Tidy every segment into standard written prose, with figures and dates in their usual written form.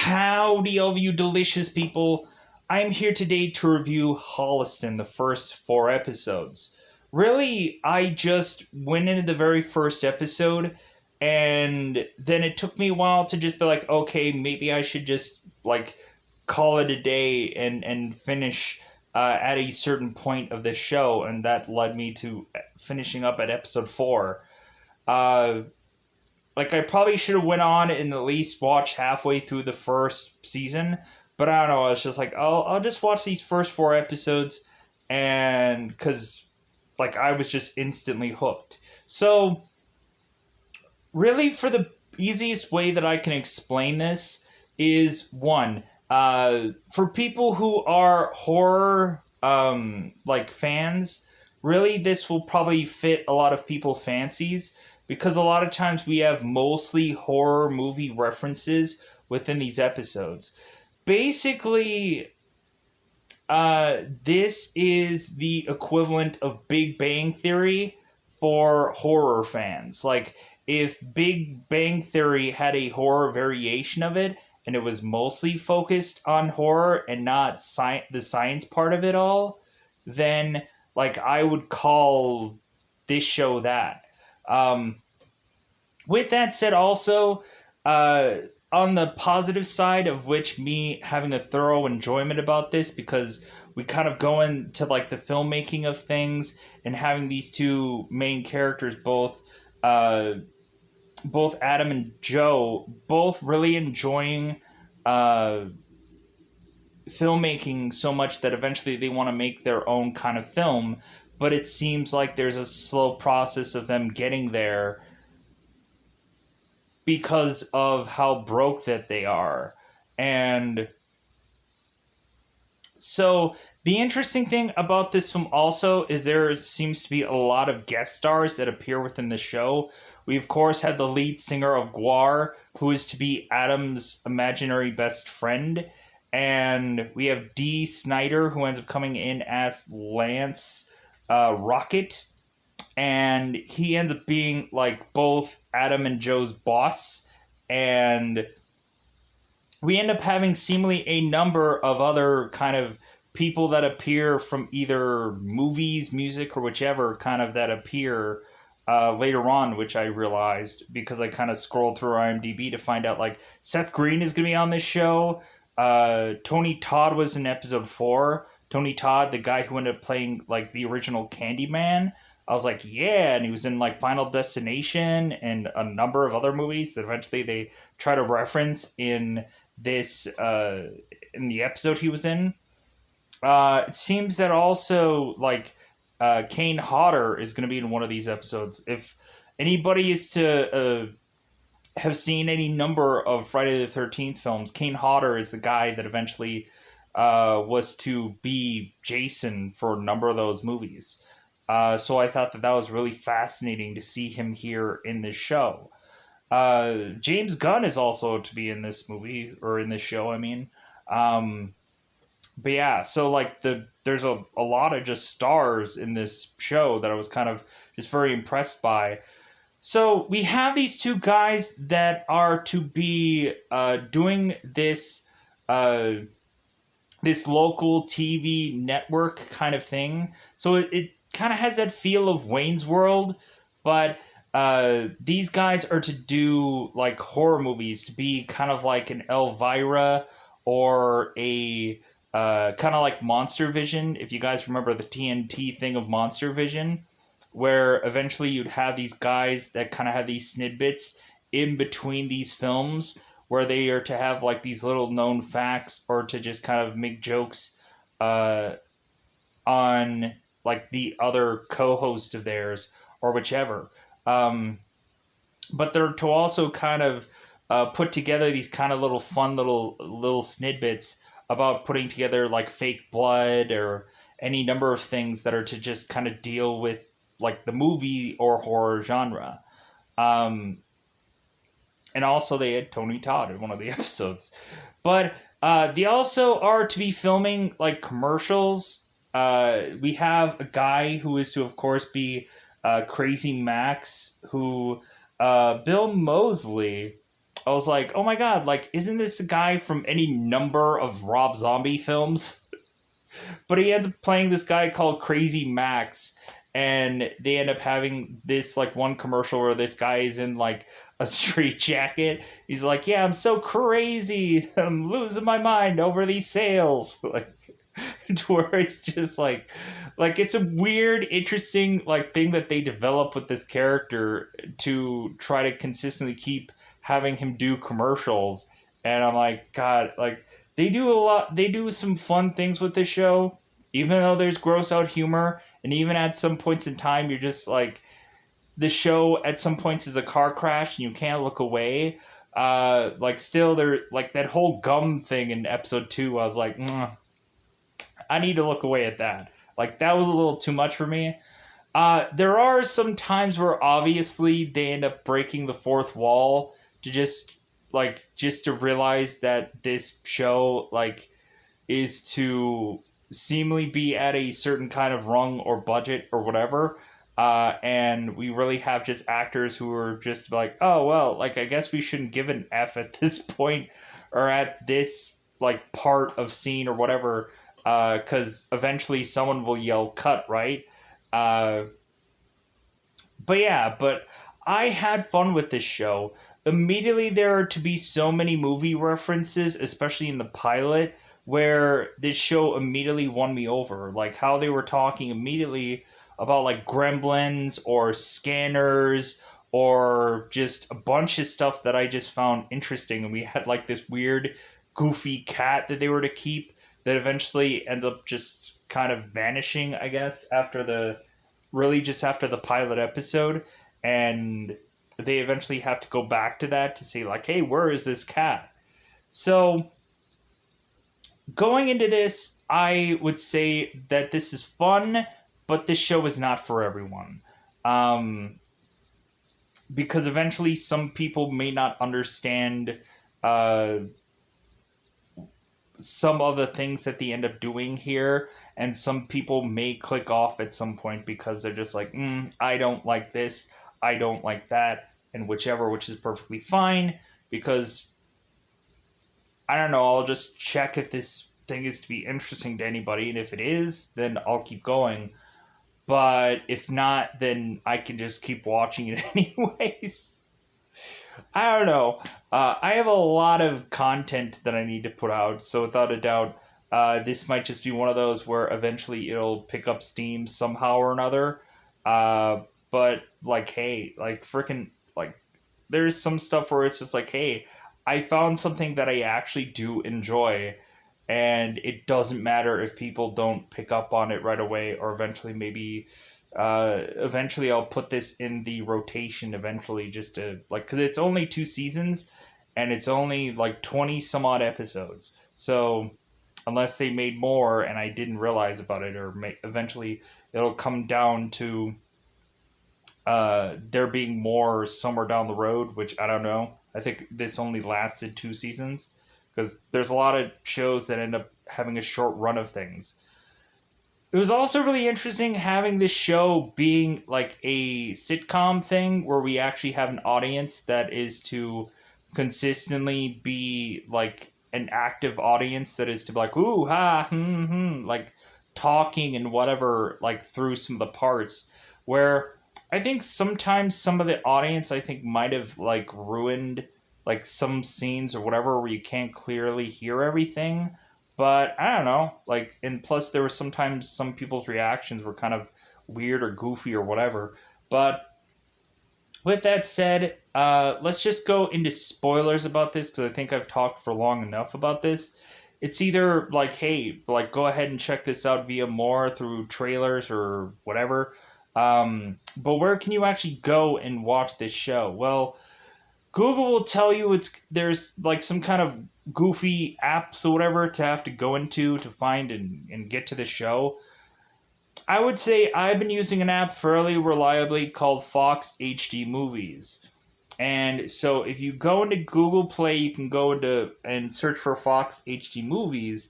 Howdy, all of you delicious people. I'm here today to review Holliston, the first 4 episodes. Really, I just went into the very first episode, and then it took me a while to just be like, okay, maybe I should just, call it a day and finish at a certain point of the show, and that led me to finishing up at episode 4. Uh, I probably should have went on and at least watched halfway through the first season, but I don't know. I was just like, I'll just watch these first 4 episodes, and because I was just instantly hooked. So really, for the easiest way that I can explain this is one, for people who are horror fans. Really, this will probably fit a lot of people's fancies because a lot of times we have mostly horror movie references within these episodes. Basically, this is the equivalent of Big Bang Theory for horror fans. Like, if Big Bang Theory had a horror variation of it, and it was mostly focused on horror and not the science part of it all, then I would call this show that. Um, with that said, also, on the positive side of which me having a thorough enjoyment about this, because we kind of go into the filmmaking of things and having these two main characters, both Adam and Joe, both really enjoying filmmaking so much that eventually they want to make their own kind of film, but it seems like there's a slow process of them getting there because of how broke that they are. And so the interesting thing about this film also is there seems to be a lot of guest stars that appear within the show. We of course had the lead singer of Guar, who is to be Adam's imaginary best friend, and we have Dee Snider, who ends up coming in as Lance Rocket, and he ends up being both Adam and Joe's boss. And we end up having seemingly a number of other kind of people that appear from either movies, music, or whichever kind of that appear later on, which I realized because I kind of scrolled through IMDb to find out Seth Green is going to be on this show. Tony Todd was in episode 4. Tony Todd, the guy who ended up playing the original Candyman. I was like, yeah, and he was in Final Destination and a number of other movies that eventually they try to reference in this in the episode he was in. It seems that also Kane Hodder is going to be in one of these episodes. If anybody is to have seen any number of Friday the 13th films, Kane Hodder is the guy that eventually was to be Jason for a number of those movies. So I thought that was really fascinating to see him here in this show. James Gunn is also to be in this movie, or in this show, I mean. But yeah, so there's a lot of just stars in this show that I was kind of just very impressed by. So we have these two guys that are to be doing this this local TV network kind of thing. So it kind of has that feel of Wayne's World, but these guys are to do horror movies, to be kind of like an Elvira or a kind of like Monster Vision. If you guys remember the TNT thing of Monster Vision, where eventually you'd have these guys that kind of have these snidbits in between these films where they are to have these little known facts or to just kind of make jokes on the other co-host of theirs or whichever. But they're to also kind of put together these kind of little fun little snidbits about putting together fake blood or any number of things that are to just kind of deal with the movie or horror genre. And also they had Tony Todd in one of the episodes. But they also are to be filming commercials. We have a guy who is to, of course, be Crazy Max, who Bill Moseley I was like, oh my god, like, isn't this a guy from any number of Rob Zombie films? But he ends up playing this guy called Crazy Max, and they end up having this like one commercial where this guy is in like a straight jacket. He's like, "Yeah, I'm so crazy. I'm losing my mind over these sales." Like, to where it's just like it's a weird, interesting like thing that they develop with this character to try to consistently keep having him do commercials. And I'm like, God, like they do a lot. They do some fun things with this show, even though there's gross out humor, and even at some points in time, you're just like, the show at some points is a car crash and you can't look away. Like still there, like that whole gum thing in episode 2. I was like, I need to look away at that. Like that was a little too much for me. There are some times where obviously they end up breaking the fourth wall to just to realize that this show like is to seemingly be at a certain kind of rung or budget or whatever. And we really have just actors who are just like, oh well, like I guess we shouldn't give an F at this point or at this like part of scene or whatever, because eventually someone will yell cut, right? Uh, but yeah, but I had fun with this show. Immediately, there are to be so many movie references, especially in the pilot, where this show immediately won me over. Like how they were talking immediately about like gremlins or scanners or just a bunch of stuff that I just found interesting. And we had like this weird, goofy cat that they were to keep that eventually ends up just kind of vanishing, I guess, after the really just after the pilot episode, and they eventually have to go back to that to say like, hey, where is this cat? So going into this, I would say that this is fun, but this show is not for everyone, um, because eventually some people may not understand uh, some of the things that they end up doing here, and some people may click off at some point because they're just like, I don't like this, I don't like that, and whichever, which is perfectly fine, because I don't know, I'll just check if this thing is to be interesting to anybody, and if it is, then I'll keep going. But if not, then I can just keep watching it anyways. I don't know. I have a lot of content that I need to put out, so without a doubt, this might just be one of those where eventually it'll pick up steam somehow or another. But like, hey, like freaking, like, there's some stuff where it's just like, hey, I found something that I actually do enjoy, and it doesn't matter if people don't pick up on it right away, or eventually maybe eventually I'll put this in the rotation eventually, just to like, because it's only 2 seasons and it's only like 20 some odd episodes, so unless they made more and I didn't realize about it, or eventually it'll come down to there being more somewhere down the road, which I don't know. I think this only lasted 2 seasons, because there's a lot of shows that end up having a short run of things. It was also really interesting having this show being like a sitcom thing where we actually have an audience that is to consistently be like an active audience that is to be like, ooh, ha, like talking and whatever, like through some of the parts, where I think sometimes some of the audience I think might have like ruined like some scenes or whatever where you can't clearly hear everything. But I don't know, like, and plus there were sometimes some people's reactions were kind of weird or goofy or whatever. But with that said, let's just go into spoilers about this, because I think I've talked for long enough about this. It's either like, hey, like go ahead and check this out via more through trailers or whatever. But where can you actually go and watch this show? Well, Google will tell you there's like some kind of goofy apps or whatever to have to go into to find and get to the show. I would say I've been using an app fairly reliably called Fox HD Movies. And so if you go into Google Play, you can go into and search for Fox HD Movies,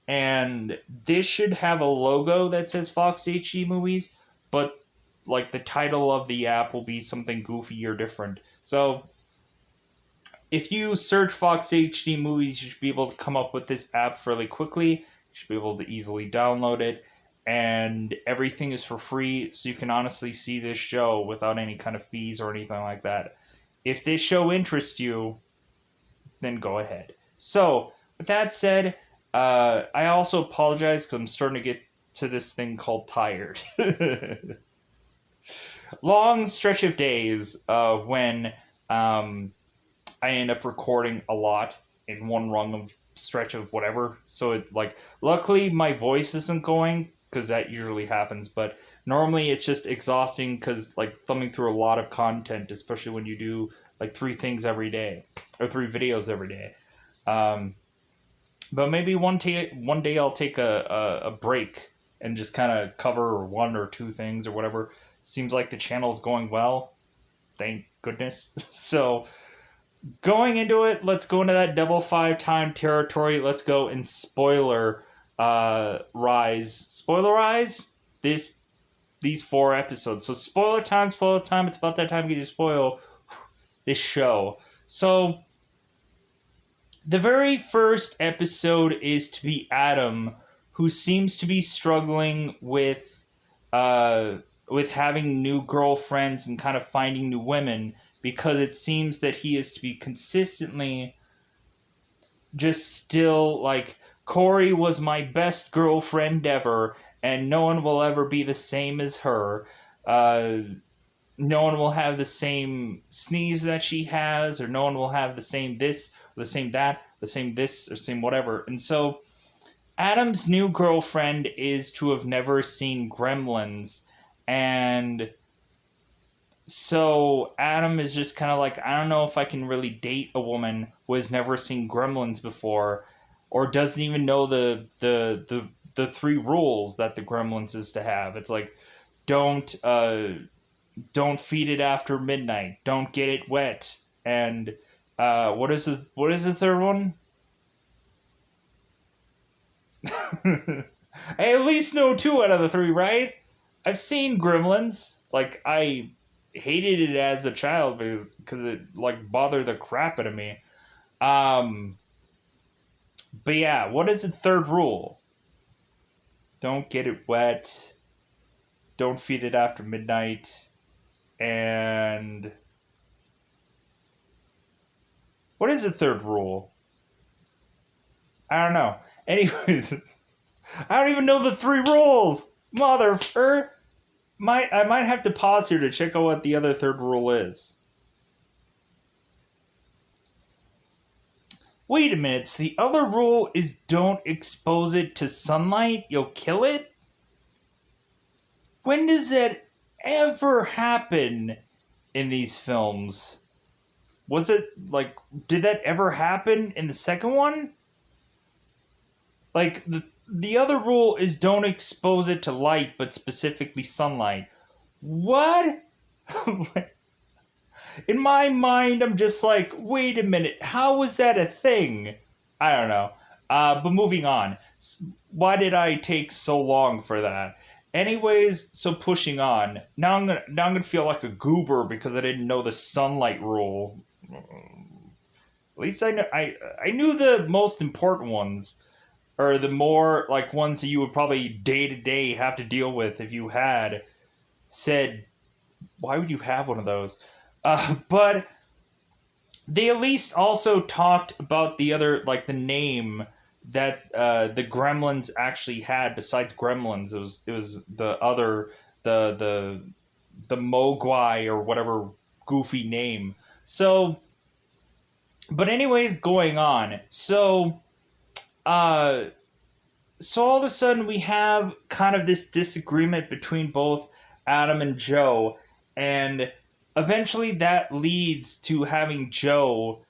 and this should have a logo that says Fox HD Movies, but like the title of the app will be something goofy or different. So if you search Fox HD movies, you should be able to come up with this app fairly quickly. You should be able to easily download it, and everything is for free, so you can honestly see this show without any kind of fees or anything like that. If this show interests you, then go ahead. So, with that said, I also apologize because I'm starting to get to this thing called tired. Long stretch of days when I end up recording a lot in one run of stretch of whatever. So it like luckily my voice isn't going because that usually happens, but normally it's just exhausting because like thumbing through a lot of content, especially when you do like 3 things every day or 3 videos every day. But maybe one day I'll take a break and just kind of cover 1 or 2 things or whatever. Seems like the channel is going well. Thank goodness. So going into it, let's go into that double 5-time territory. Let's go and spoilerize these 4 episodes. So spoiler time. It's about that time to get you spoil this show. So the very first episode is to be Adam, who seems to be struggling with having new girlfriends and kind of finding new women, because it seems that he is to be consistently just still like, Corey was my best girlfriend ever, and no one will ever be the same as her. No one will have the same sneeze that she has, or no one will have the same this, or the same that, the same this, or same whatever. And so Adam's new girlfriend is to have never seen Gremlins, and so Adam is just kind of like, I don't know if I can really date a woman who has never seen Gremlins before, or doesn't even know the 3 rules that the Gremlins is to have. It's like, don't feed it after midnight, don't get it wet, and what is the third one? I at least know 2 out of the 3, right? I've seen Gremlins. Like, I hated it as a child because it like bothered the crap out of me. But yeah, what is the 3rd rule? Don't get it wet. Don't feed it after midnight. And what is the 3rd rule? I don't know. Anyways, I don't even know the 3 rules. I might have to pause here to check out what the other 3rd rule is. Wait a minute, so the other rule is don't expose it to sunlight, you'll kill it? When does that ever happen in these films? Was it, like, did that ever happen in the second one? Like, the other rule is don't expose it to light, but specifically sunlight. What? In my mind, I'm just like, wait a minute, how was that a thing? I don't know. But moving on. Why did I take so long for that? Anyways, so pushing on. Now I'm gonna feel like a goober because I didn't know the sunlight rule. At least I knew the most important ones, or the more like ones that you would probably day to day have to deal with if you had said, why would you have one of those? But they at least also talked about the other, like the name that the Gremlins actually had. Besides Gremlins, it was the other the Mogwai or whatever goofy name. So, but anyways, going on. So all of a sudden we have kind of this disagreement between both Adam and Joe, and eventually that leads to having Joe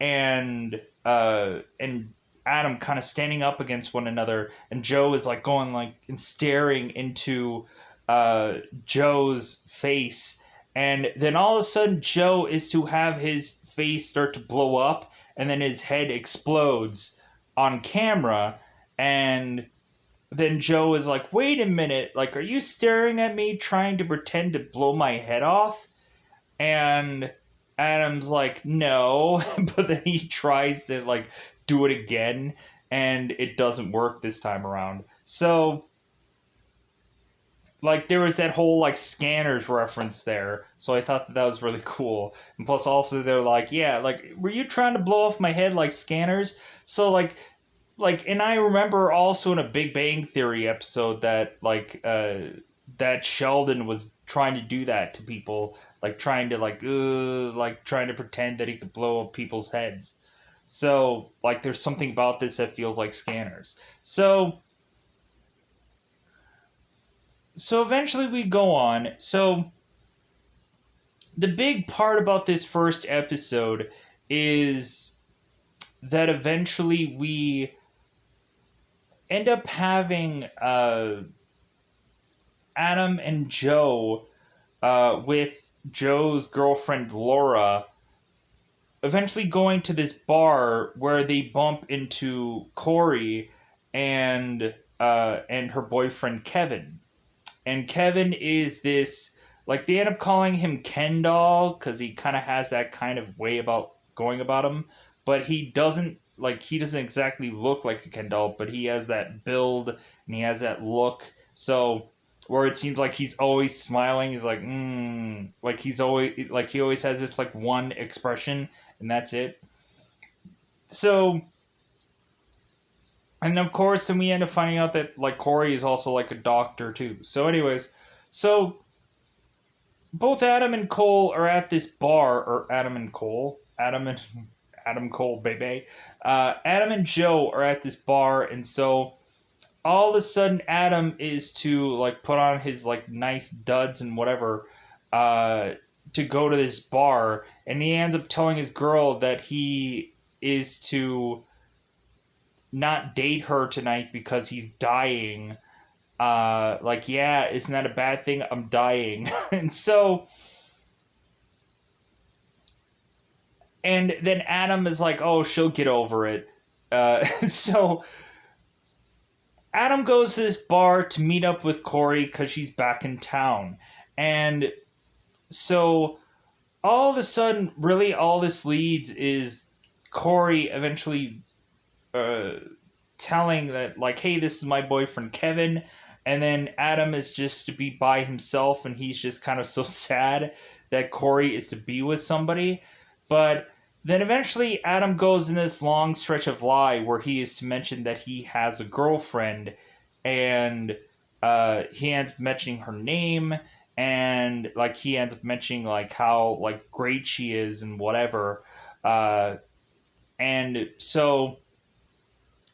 and Adam kind of standing up against one another, and Joe is like going like and staring into Joe's face, and then all of a sudden Joe is to have his face start to blow up, and then his head explodes on camera, and then Joe is like, wait a minute, like, are you staring at me trying to pretend to blow my head off? And Adam's like, no, but then he tries to like do it again, and it doesn't work this time around. So like there was that whole like scanners reference there, so I thought that was really cool. And plus, also they're like, yeah, like were you trying to blow off my head like scanners? So like, and I remember also in a Big Bang Theory episode that that Sheldon was trying to do that to people, like trying to like trying to pretend that he could blow up people's heads. So like there's something about this that feels like scanners. So eventually we go on. So the big part about this first episode is that eventually we end up having Adam and Joe with Joe's girlfriend Laura eventually going to this bar where they bump into Corey and her boyfriend Kevin. And Kevin is this, like, they end up calling him Ken doll because he kind of has that kind of way about going about him, but he doesn't exactly look like a Ken doll, but he has that build and he has that look. So where it seems like he's always smiling, he's like like he always has this like one expression and that's it. So, and of course then we end up finding out that like Corey is also like a doctor too. So anyways, so both Adam and Cole are at this bar, or Adam Cole, baby. Adam and Joe are at this bar, and so all of a sudden, Adam is to like put on his like nice duds and whatever, to go to this bar, and he ends up telling his girl that he is to not date her tonight because he's dying. Like, yeah, isn't that a bad thing? I'm dying. And so, and then Adam is like, oh, she'll get over it. So Adam goes to this bar to meet up with Corey because she's back in town. And so all of a sudden, really, all this leads is Corey eventually uh, telling that, like, hey, this is my boyfriend Kevin. And then Adam is just to be by himself, and he's just kind of so sad that Corey is to be with somebody. But then eventually Adam goes in this long stretch of lie where he is to mention that he has a girlfriend, and he ends up mentioning her name, and like he ends up mentioning like how like great she is and whatever. Uh, and so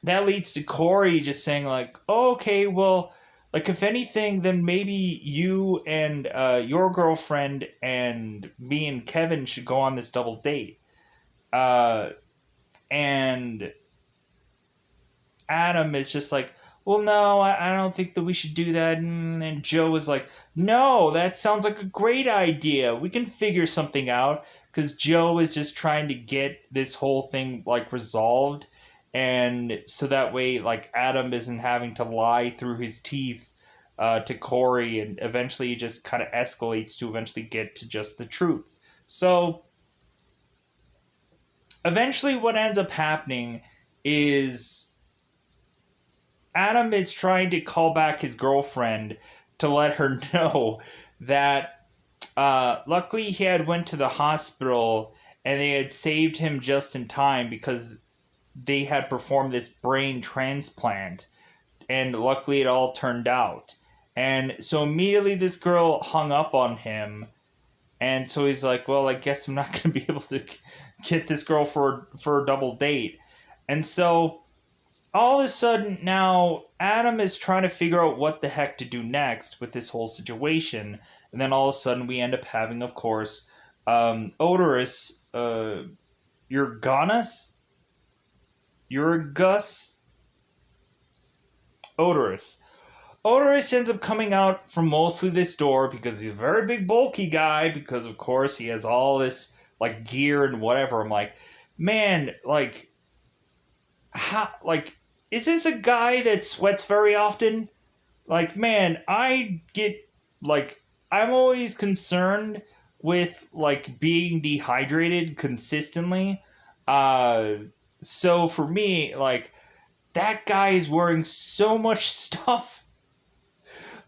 that leads to Corey just saying like, oh, okay, well, like if anything, then maybe you and your girlfriend and me and Kevin should go on this double date. Uh, and Adam is just like, well, no, I don't think that we should do that. And Joe is like, no, that sounds like a great idea. We can figure something out. Because Joe is just trying to get this whole thing like resolved. And so that way, like, Adam isn't having to lie through his teeth to Corey. And eventually it just kind of escalates to eventually get to just the truth. So eventually what ends up happening is Adam is trying to call back his girlfriend to let her know that luckily he had went to the hospital and they had saved him just in time because they had performed this brain transplant, and luckily it all turned out. And so immediately this girl hung up on him, and so he's like, well, I guess I'm not going to be able to get this girl for a double date. And so all of a sudden now Adam is trying to figure out what the heck to do next with this whole situation. And then all of a sudden we end up having, of course, Odorous, Urganus? Urgus? Odorous. Odorous ends up coming out from mostly this door because he's a very big bulky guy, because of course he has all this like gear and whatever. I'm like, man, like, how, like, is this a guy that sweats very often? Like, man, I get, like, I'm always concerned with like being dehydrated consistently. Uh, so for me, like that guy is wearing so much stuff,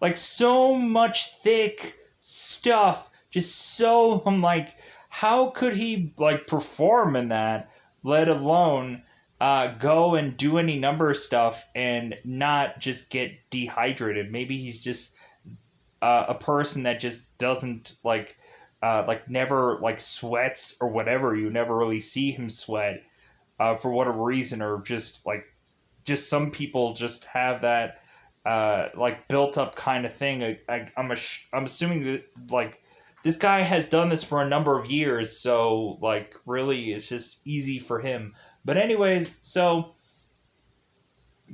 like so much thick stuff. Just so I'm like, how could he like perform in that? Let alone go and do any number of stuff and not just get dehydrated. Maybe he's just a person that just doesn't like never like sweats or whatever. You never really see him sweat for whatever reason, or just some people just have that like built up kind of thing. I'm assuming that like this guy has done this for a number of years, so like really it's just easy for him. But anyways, so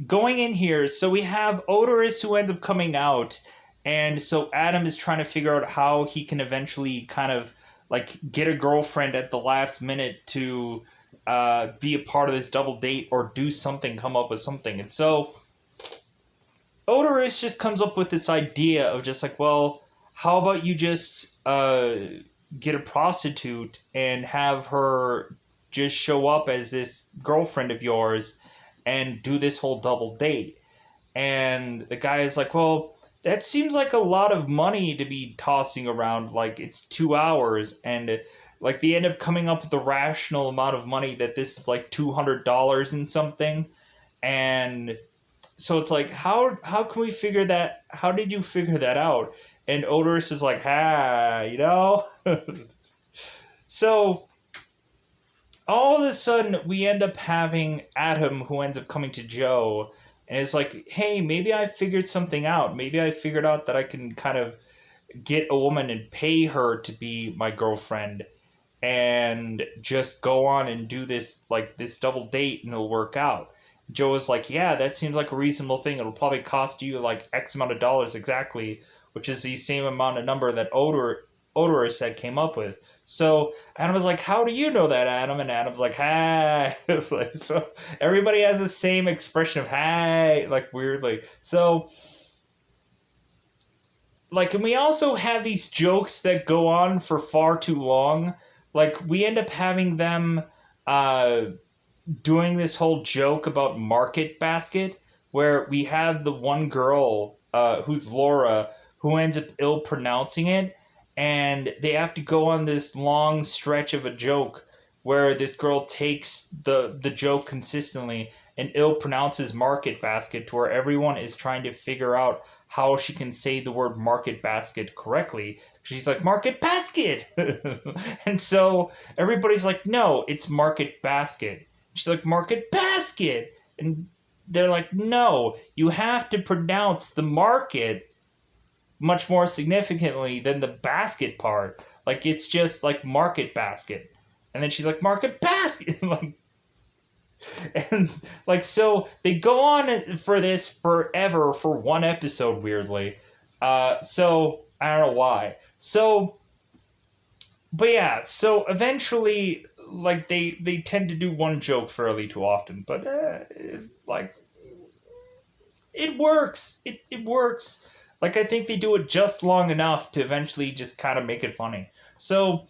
going in here, so we have Odorous who ends up coming out, and so Adam is trying to figure out how he can eventually kind of like get a girlfriend at the last minute to be a part of this double date or do something, come up with something. And so Odorous just comes up with this idea of just like, well, how about you just get a prostitute and have her just show up as this girlfriend of yours and do this whole double date. And the guy is like, well, that seems like a lot of money to be tossing around. Like, it's 2 hours. And, like, they end up coming up with the rational amount of money that this is like $200 and something. And so it's like, how can we figure that? How did you figure that out? And Odorous is like, you know? So all of a sudden we end up having Adam who ends up coming to Joe and it's like, hey, maybe I figured something out. Maybe I figured out that I can kind of get a woman and pay her to be my girlfriend and just go on and do this like this double date and it'll work out. Joe was like, yeah, that seems like a reasonable thing. It'll probably cost you like X amount of dollars exactly, which is the same amount of number that Odorous had came up with. So Adam was like, how do you know that, Adam? And Adam's like, hey. It's like, so everybody has the same expression of hey, like weirdly. So like, and we also have these jokes that go on for far too long. Like we end up having them uh doing this whole joke about Market Basket, where we have the one girl who's Laura who ends up ill pronouncing it, and they have to go on this long stretch of a joke where this girl takes the joke consistently and ill pronounces Market Basket to where everyone is trying to figure out how she can say the word Market Basket correctly. She's like, Market Basket! And so everybody's like, no, it's Market Basket. She's like, Market Basket! And they're like, no, you have to pronounce the market much more significantly than the basket part. Like, it's just like Market Basket. And then she's like, Market Basket! Like, and like, so they go on for this forever for one episode, weirdly. So I don't know why. So, but yeah, so eventually, like they tend to do one joke fairly too often, but like it works. It works. Like I think they do it just long enough to eventually just kind of make it funny. So,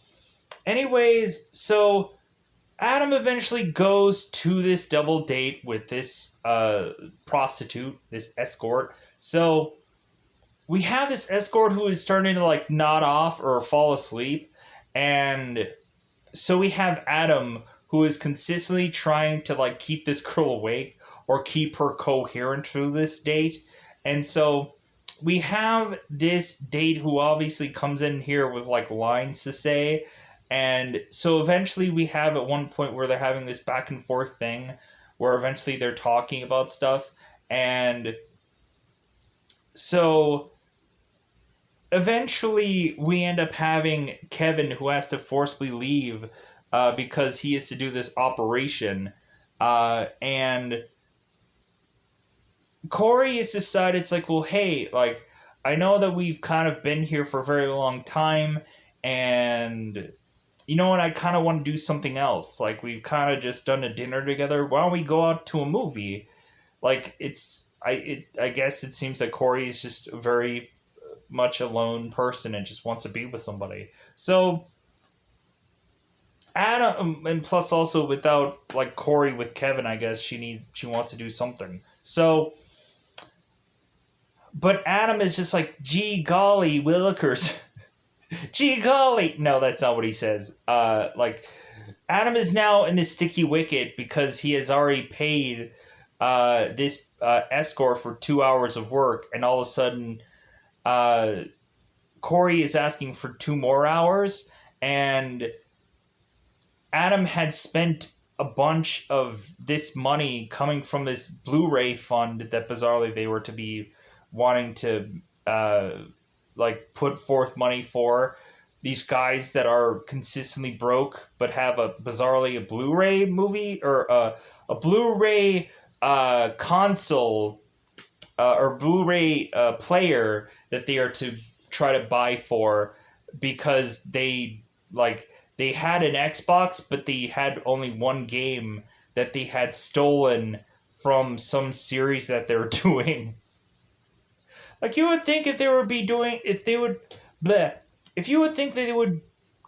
anyways, so Adam eventually goes to this double date with this prostitute, this escort. So we have this escort who is starting to like nod off or fall asleep, and so we have Adam who is consistently trying to like keep this girl awake or keep her coherent through this date. And so we have this date who obviously comes in here with like lines to say. And so eventually we have at one point where they're having this back and forth thing where eventually they're talking about stuff. And so eventually we end up having Kevin who has to forcibly leave because he has to do this operation. And Corey has decided, it's like, well, hey, like, I know that we've kind of been here for a very long time, and you know what, I kind of want to do something else. Like, we've kind of just done a dinner together. Why don't we go out to a movie? Like, I guess it seems that Corey is just a very much a lone person and just wants to be with somebody. So Adam, and plus also without like Corey with Kevin, I guess she wants to do something. So, but Adam is just like, gee golly willikers, gee golly. No, that's not what he says. Like Adam is now in this sticky wicket because he has already paid this escort for 2 hours of work, and all of a sudden, uh, Corey is asking for 2 more hours, and Adam had spent a bunch of this money coming from this Blu-ray fund that bizarrely they were to be wanting to uh, like put forth money for these guys that are consistently broke but have a bizarrely a Blu-ray movie or a Blu-ray console or Blu-ray player that they are to try to buy for because they had an Xbox, but they had only one game that they had stolen from some series that they were doing. Like you would think if they would be doing, if they would, bleh, if you would think that they would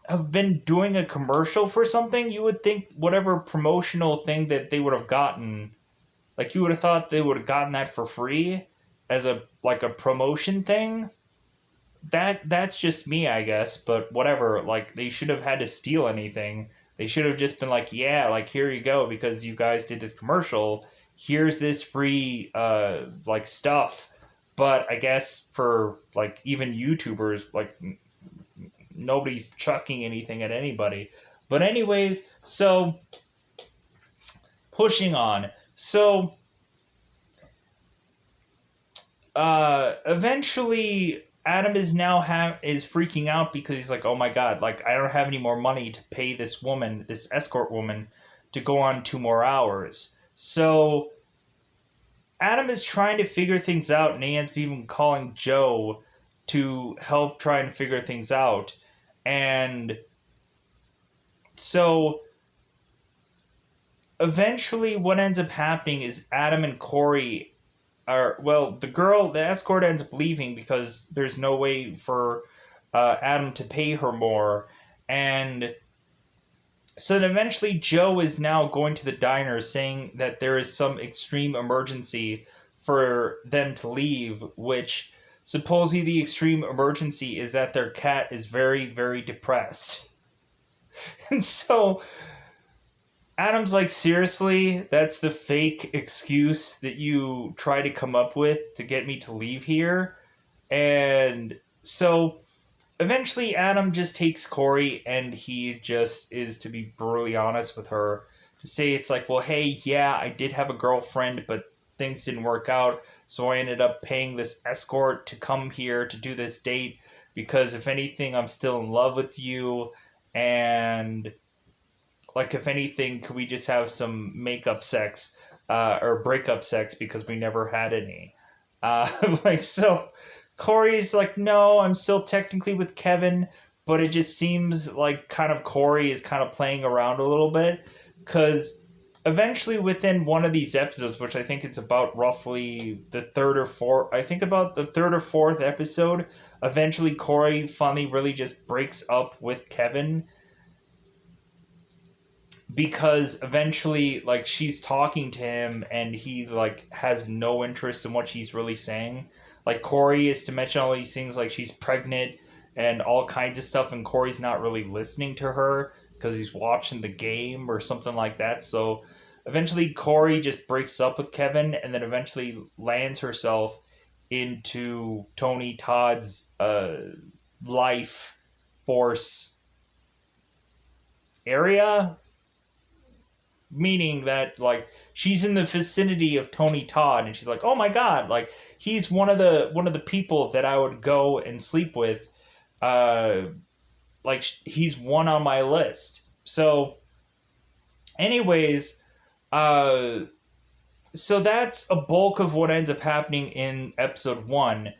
have been doing a commercial for something, you would think whatever promotional thing that they would have gotten, like you would have thought they would have gotten that for free as a like a promotion thing. That's just me, I guess, but whatever. Like they should have had to steal anything. They should have just been like, yeah, like here you go because you guys did this commercial. Here's this free like stuff. But I guess for like even YouTubers, like nobody's chucking anything at anybody. But anyways, so pushing on. So eventually Adam is now is freaking out because he's like, oh my god, like I don't have any more money to pay this woman, this escort woman, to go on 2 more hours. So Adam is trying to figure things out, and he ends up even calling Joe to help try and figure things out. And so eventually, what ends up happening is Adam and Corey are, well, the escort ends up leaving because there's no way for Adam to pay her more. And so then eventually Joe is now going to the diner saying that there is some extreme emergency for them to leave, which supposedly the extreme emergency is that their cat is very, very depressed. And so Adam's like, seriously? That's the fake excuse that you try to come up with to get me to leave here? And so eventually Adam just takes Corey and he just is, to be brutally honest with her, to say it's like, well, hey, yeah, I did have a girlfriend, but things didn't work out, so I ended up paying this escort to come here to do this date because if anything, I'm still in love with you, and like if anything, could we just have some makeup sex or breakup sex because we never had any? Like so Corey's like, no, I'm still technically with Kevin, but it just seems like kind of Corey is kind of playing around a little bit because eventually within one of these episodes, which I think it's about roughly the third or fourth, I think about the third or fourth episode, eventually Corey finally really just breaks up with Kevin because eventually like she's talking to him and he like has no interest in what she's really saying. Like Corey is to mention all these things like she's pregnant and all kinds of stuff, and Corey's not really listening to her because he's watching the game or something like that. So eventually Corey just breaks up with Kevin and then eventually lands herself into Tony Todd's life force area, meaning that like she's in the vicinity of Tony Todd and she's like, oh my god, like he's one of the people that I would go and sleep with, like he's one on my list. So anyways, uh so that's a bulk of what ends up happening in episode 1.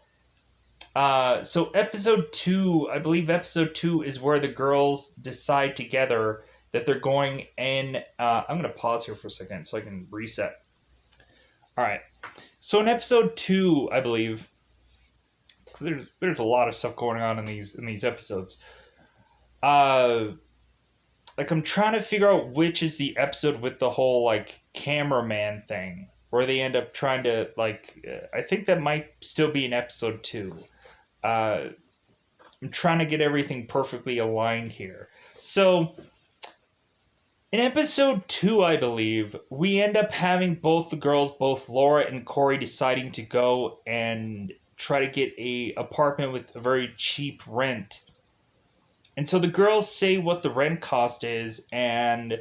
So episode 2, I believe episode 2 is where the girls decide together that they're going in. I'm going to pause here for a second so I can reset. All right. So in episode 2, I believe, 'cause there's a lot of stuff going on in these episodes. uh like I'm trying to figure out which is the episode with the whole like cameraman thing where they end up trying to I think that might still be in episode 2. uh I'm trying to get everything perfectly aligned here. So in episode 2, I believe, we end up having both the girls, both Laura and Corey, deciding to go and try to get a apartment with a very cheap rent. And so the girls say what the rent cost is, and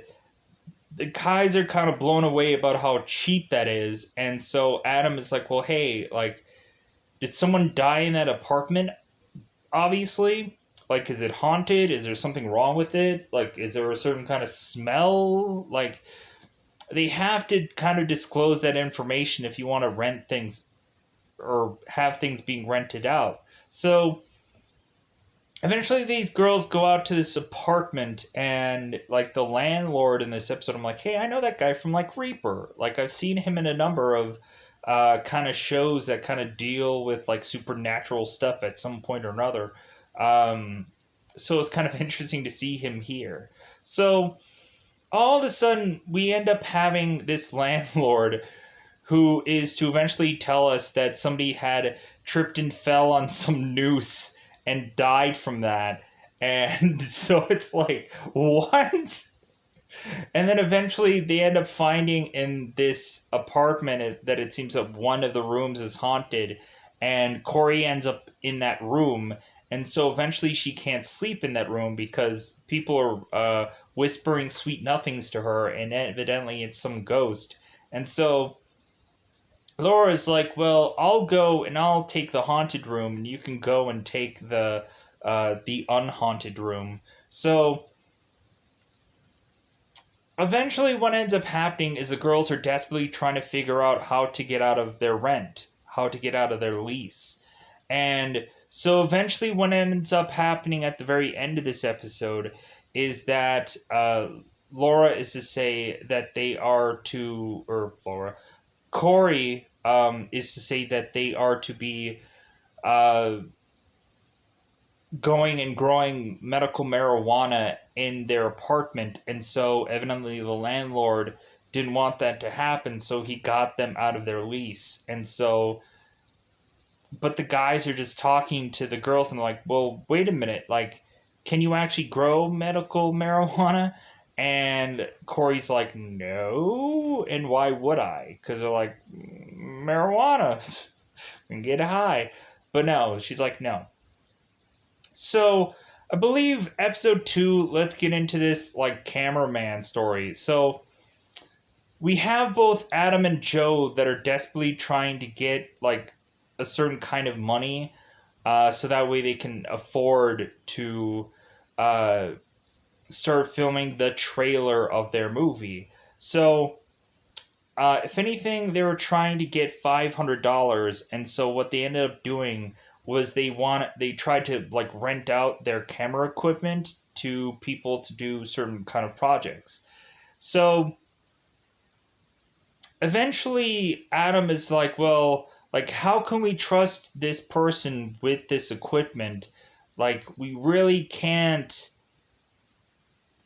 the guys are kind of blown away about how cheap that is. And so Adam is like, well, hey, like, did someone die in that apartment? Obviously. Like, is it haunted? Is there something wrong with it? Like, is there a certain kind of smell? Like, they have to kind of disclose that information if you want to rent things or have things being rented out. So eventually these girls go out to this apartment, and like the landlord in this episode, I'm like, hey, I know that guy from like Reaper. Like, I've seen him in a number of kind of shows that kind of deal with like supernatural stuff at some point or another. So it's kind of interesting to see him here. So all of a sudden we end up having this landlord who is to eventually tell us that somebody had tripped and fell on some noose and died from that. And so it's like, what? And then eventually they end up finding in this apartment that it seems that one of the rooms is haunted, and Corey ends up in that room. And so eventually she can't sleep in that room because people are whispering sweet nothings to her, and evidently it's some ghost. And so Laura's like, well, I'll go and I'll take the haunted room, and you can go and take the unhaunted room. So eventually, what ends up happening is the girls are desperately trying to figure out how to get out of their rent, how to get out of their lease. And so eventually, what ends up happening at the very end of this episode is that Laura is to say that they are to, or Laura, Corey is to say that they are to be uh, going and growing medical marijuana in their apartment. And so evidently the landlord didn't want that to happen, so he got them out of their lease. And so, but the guys are just talking to the girls and they're like, well, wait a minute, like, can you actually grow medical marijuana? And Corey's like, no. And why would I? Because they're like, marijuana and get high. But no, she's like, no. So I believe episode 2, let's get into this like cameraman story. So we have both Adam and Joe that are desperately trying to get like a certain kind of money, so that way they can afford to uh, start filming the trailer of their movie. So if anything, they were trying to get $500, and so what they ended up doing was they tried to like rent out their camera equipment to people to do certain kind of projects. So eventually Adam is like, well, like, how can we trust this person with this equipment? Like, we really can't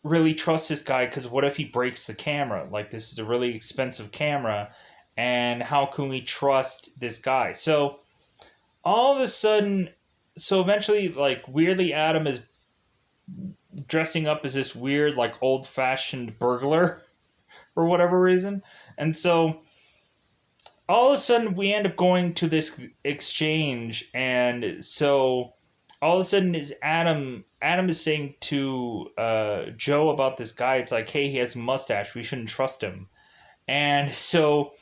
really trust this guy, because what if he breaks the camera? Like, this is a really expensive camera, and how can we trust this guy? So all of a sudden, so eventually, like, weirdly, Adam is dressing up as this weird, like, old-fashioned burglar for whatever reason. And so all of a sudden we end up going to this exchange, and so all of a sudden is Adam is saying to Joe about this guy. It's like, hey, he has a mustache, we shouldn't trust him. And so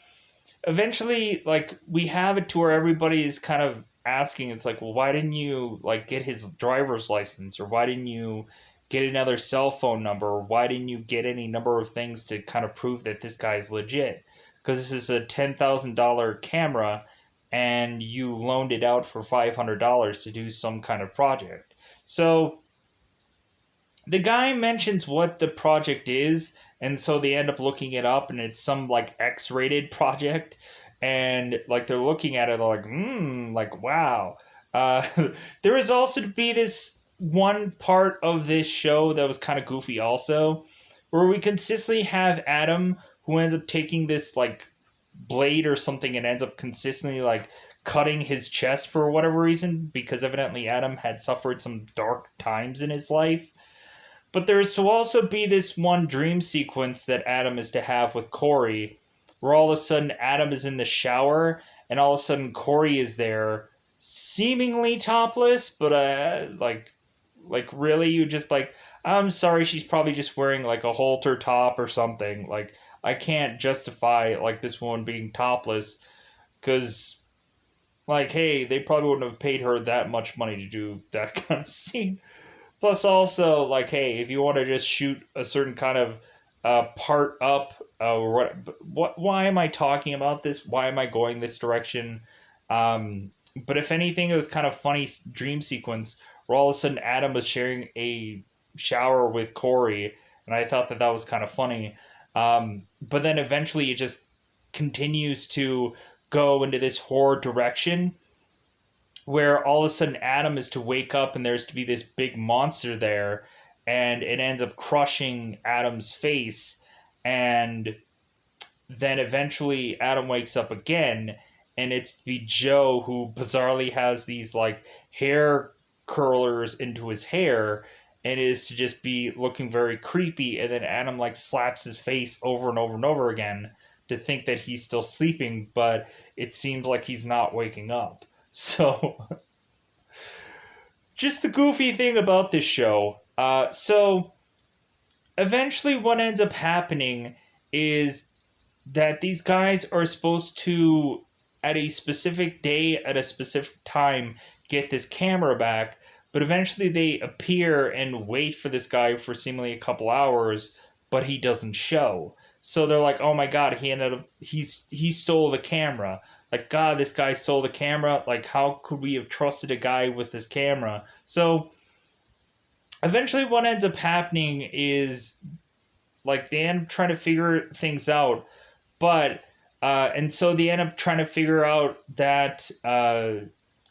eventually, like, we have it to where everybody is kind of asking, it's like, well, why didn't you like get his driver's license, or why didn't you get another cell phone number, or why didn't you get any number of things to kind of prove that this guy is legit? Because this is a $10,000 camera, and you loaned it out for $500 to do some kind of project. So the guy mentions what the project is, and so they end up looking it up, and it's some like X-rated project, and like they're looking at it like, like, wow. Uh, there is also to be this one part of this show that was kind of goofy also, where we consistently have Adam who ends up taking this like blade or something and ends up consistently like cutting his chest for whatever reason, because evidently Adam had suffered some dark times in his life. But there's to also be this one dream sequence that Adam is to have with Corey, where all of a sudden Adam is in the shower and all of a sudden Corey is there, seemingly topless, but really you just like, I'm sorry, she's probably just wearing like a halter top or something. Like I can't justify like this woman being topless because like hey, they probably wouldn't have paid her that much money to do that kind of scene. Plus, also, like, hey, if you want to just shoot a certain kind of part up, or what? Why am I talking about this? Why am I going this direction? But if anything, it was kind of funny dream sequence where all of a sudden Adam was sharing a shower with Corey, and I thought that that was kind of funny. But then eventually, it just continues to go into this horror direction where all of a sudden Adam is to wake up and there's to be this big monster there, and it ends up crushing Adam's face, and then eventually Adam wakes up again, and it's the Joe who bizarrely has these like hair curlers into his hair and is to just be looking very creepy, and then Adam like slaps his face over and over and over again to think that he's still sleeping, but it seems like he's not waking up. So just the goofy thing about this show. So eventually, what ends up happening is that these guys are supposed to, at a specific day, at a specific time, get this camera back. But eventually, they appear and wait for this guy for seemingly a couple hours, but he doesn't show. So they're like, "Oh my god, he stole the camera." Like, God, this guy stole the camera. Like, how could we have trusted a guy with this camera? So eventually, what ends up happening is like they end up trying to figure things out, but and so they end up trying to figure out that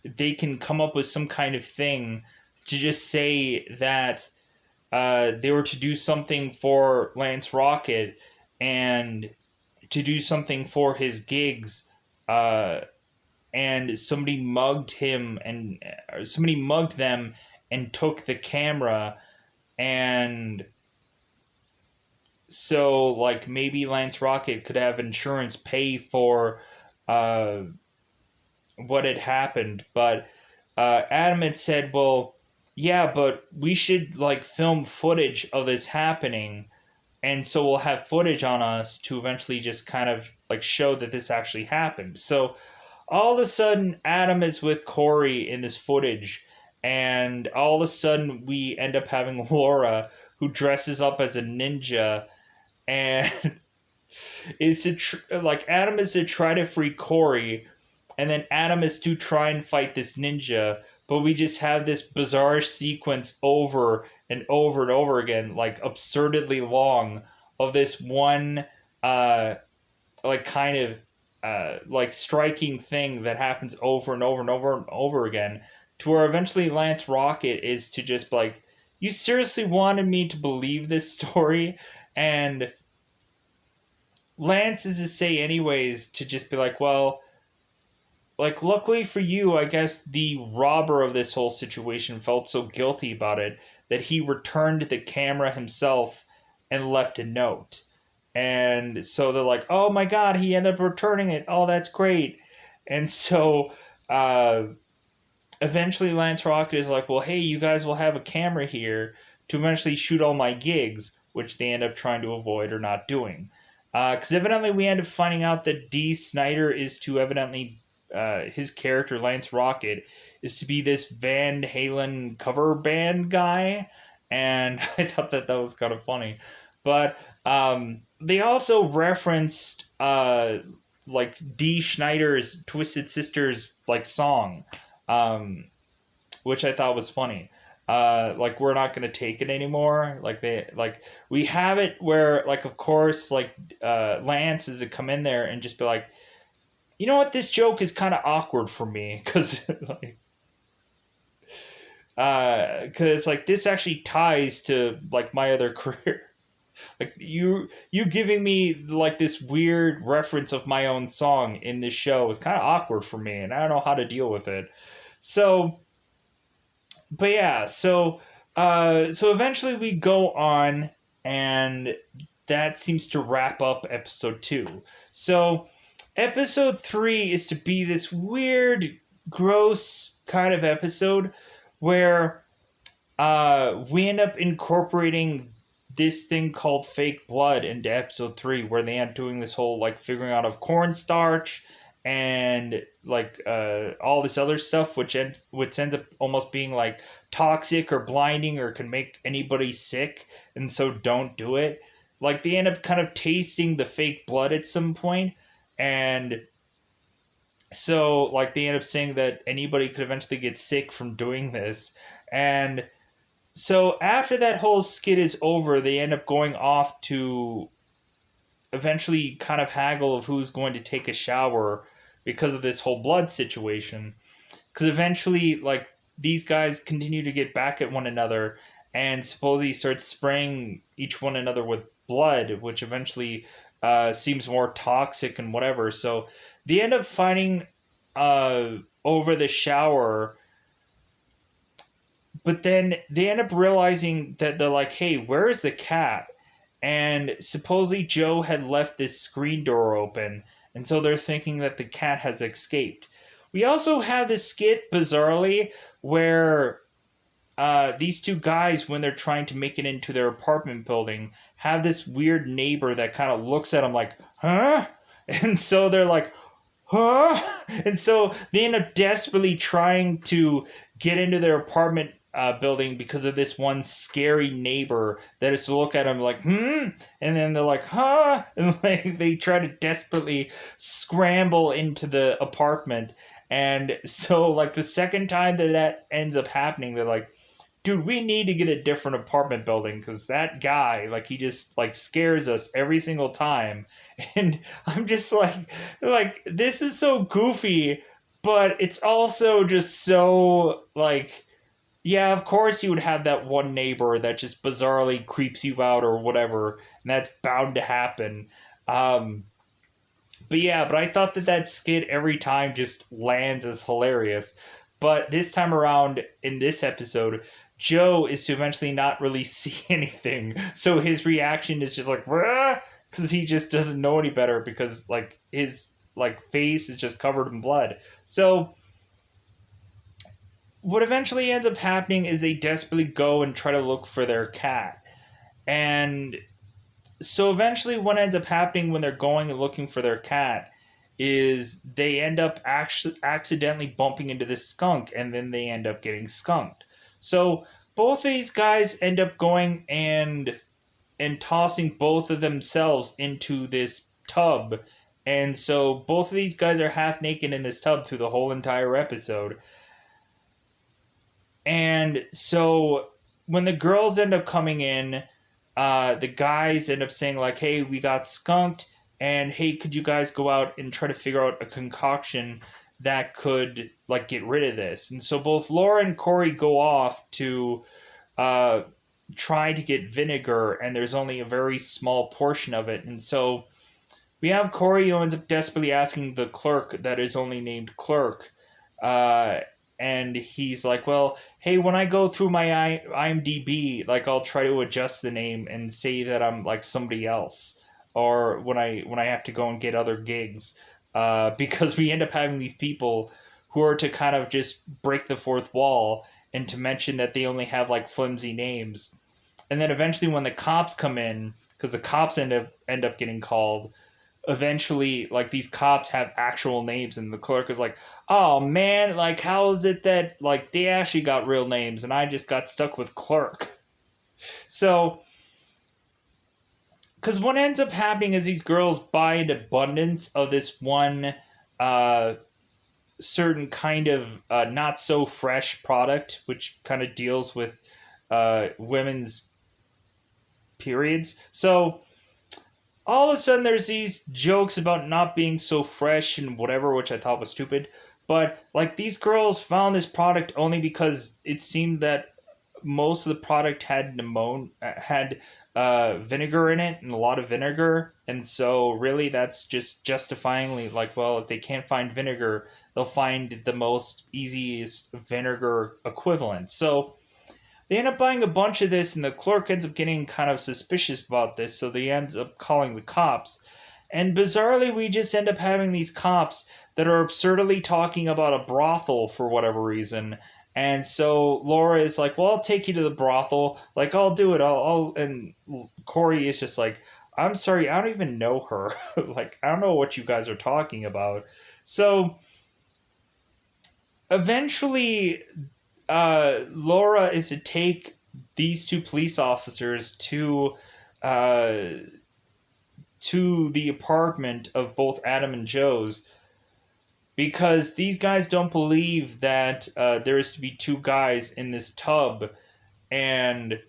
they can come up with some kind of thing to just say that they were to do something for Lance Rocket and to do something for his gigs, uh, and somebody mugged him and somebody mugged them and took the camera, and so like maybe Lance Rocket could have insurance pay for uh, what had happened, but Adam had said, well, yeah, but we should like film footage of this happening, and so we'll have footage on us to eventually just kind of like show that this actually happened. So all of a sudden Adam is with Corey in this footage, and all of a sudden we end up having Laura who dresses up as a ninja and is to like Adam is to try to free Corey, and then Adam is to try and fight this ninja, but we just have this bizarre sequence over and over and over again, like absurdly long, of this one like kind of like striking thing that happens over and over and over and over again, to where eventually Lance Rocket is to just like, you seriously wanted me to believe this story? And Lance is to say anyways to just be like, well, like luckily for you, I guess the robber of this whole situation felt so guilty about it that he returned the camera himself and left a note. And so they're like, oh my god, he ended up returning it. Oh, that's great. And so uh, eventually Lance Rocket is like, well, hey, you guys will have a camera here to eventually shoot all my gigs, which they end up trying to avoid or not doing. Because evidently we end up finding out that Dee Snider is to evidently, his character, Lance Rocket, is to be this Van Halen cover band guy. And I thought that that was kind of funny. But they also referenced like Dee Schneider's Twisted Sisters like song, which I thought was funny. Like we're not gonna take it anymore. Like they like we have it where like of course like Lance is to come in there and just be like, you know what, this joke is kind of awkward for me because like because it's like this actually ties to like my other career. Like you giving me like this weird reference of my own song in this show is kind of awkward for me, and I don't know how to deal with it. So, but yeah, so eventually we go on, and that seems to wrap up episode 2. So episode 3 is to be this weird, gross kind of episode where we end up incorporating this thing called fake blood into episode 3, where they end up doing this whole like figuring out of cornstarch and like all this other stuff, which ends up almost being like toxic or blinding or can make anybody sick, and so don't do it. Like they end up kind of tasting the fake blood at some point, and so like they end up saying that anybody could eventually get sick from doing this. And so after that whole skit is over, they end up going off to eventually kind of haggle of who's going to take a shower because of this whole blood situation. Because eventually, like, these guys continue to get back at one another and supposedly start spraying each one another with blood, which eventually seems more toxic and whatever. So they end up fighting over the shower, but then they end up realizing that they're like, hey, where is the cat? And supposedly Joe had left this screen door open, and so they're thinking that the cat has escaped. We also have this skit, bizarrely, where these two guys, when they're trying to make it into their apartment building, have this weird neighbor that kind of looks at them like, huh? And so they're like, huh? And so they end up desperately trying to get into their apartment building because of this one scary neighbor that is to look at them like, and then they're like, huh? And like they try to desperately scramble into the apartment. And so like the second time that ends up happening, they're like, dude, we need to get a different apartment building because that guy, like, he just like scares us every single time. And I'm just like this is so goofy, but it's also just so like, yeah, of course you would have that one neighbor that just bizarrely creeps you out or whatever, and that's bound to happen. But yeah, but I thought that skit every time just lands as hilarious. But this time around in this episode, Joe is to eventually not really see anything. So his reaction is just like, because he just doesn't know any better because like his like face is just covered in blood. So what eventually ends up happening is they desperately go and try to look for their cat. And so eventually what ends up happening when they're going and looking for their cat is they end up actually accidentally bumping into this skunk, and then they end up getting skunked. So both of these guys end up going and tossing both of themselves into this tub. And so both of these guys are half naked in this tub through the whole entire episode. And so when the girls end up coming in, the guys end up saying like, hey, we got skunked, and hey, could you guys go out and try to figure out a concoction that could like get rid of this? And so both Laura and Corey go off to try to get vinegar, and there's only a very small portion of it. And so we have Corey who ends up desperately asking the clerk that is only named Clerk, and he's like, well, hey, when I go through my IMDb, like I'll try to adjust the name and say that I'm like somebody else, or when I have to go and get other gigs, because we end up having these people who are to kind of just break the fourth wall and to mention that they only have like flimsy names. And then eventually when the cops come in, because the cops end up getting called, eventually like these cops have actual names, and the clerk is like, oh man, like how is it that like they actually got real names and I just got stuck with Clerk? So because what ends up happening is these girls buy an abundance of this one certain kind of not so fresh product, which kind of deals with women's periods. So all of a sudden there's these jokes about not being so fresh and whatever, which I thought was stupid. But like these girls found this product only because it seemed that most of the product had vinegar in it, and a lot of vinegar, and so really that's just justifyingly like, well, if they can't find vinegar, they'll find the most easiest vinegar equivalent. So they end up buying a bunch of this, and the clerk ends up getting kind of suspicious about this, so they ends up calling the cops. And bizarrely, we just end up having these cops that are absurdly talking about a brothel for whatever reason. And so Laura is like, "Well, I'll take you to the brothel. Like, I'll do it. I'll." And Corey is just like, "I'm sorry, I don't even know her. Like, I don't know what you guys are talking about." So eventually, Laura is to take these two police officers uh, to the apartment of both Adam and Joe's, because these guys don't believe that there is to be two guys in this tub. And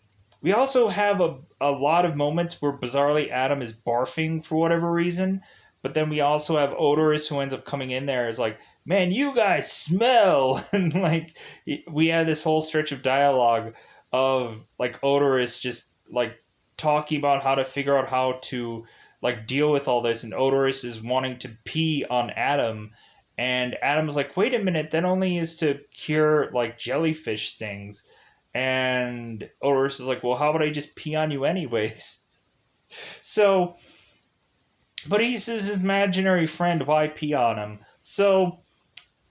we also have a lot of moments where bizarrely Adam is barfing for whatever reason, but then we also have Odorous who ends up coming in there is like, "Man, you guys smell." And like we have this whole stretch of dialogue of like Odorous just like talking about how to figure out how to like deal with all this, and Odorous is wanting to pee on Adam, and Adam's like, "Wait a minute, that only is to cure like jellyfish stings." And Odorous is like, "Well, how about I just pee on you anyways?" So, but he's his imaginary friend, why pee on him? So,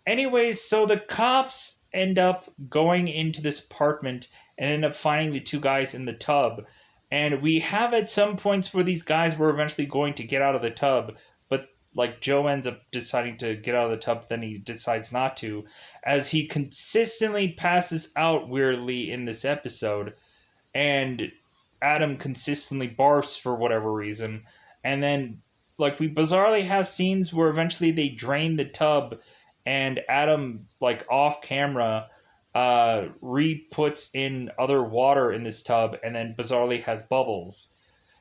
anyways, so the cops end up going into this apartment and end up finding the two guys in the tub. And we have at some points where these guys were eventually going to get out of the tub, but like Joe ends up deciding to get out of the tub, then he decides not to, as he consistently passes out weirdly in this episode, and Adam consistently barfs for whatever reason. And then like we bizarrely have scenes where eventually they drain the tub, and Adam like off camera re-puts in other water in this tub, and then bizarrely has bubbles.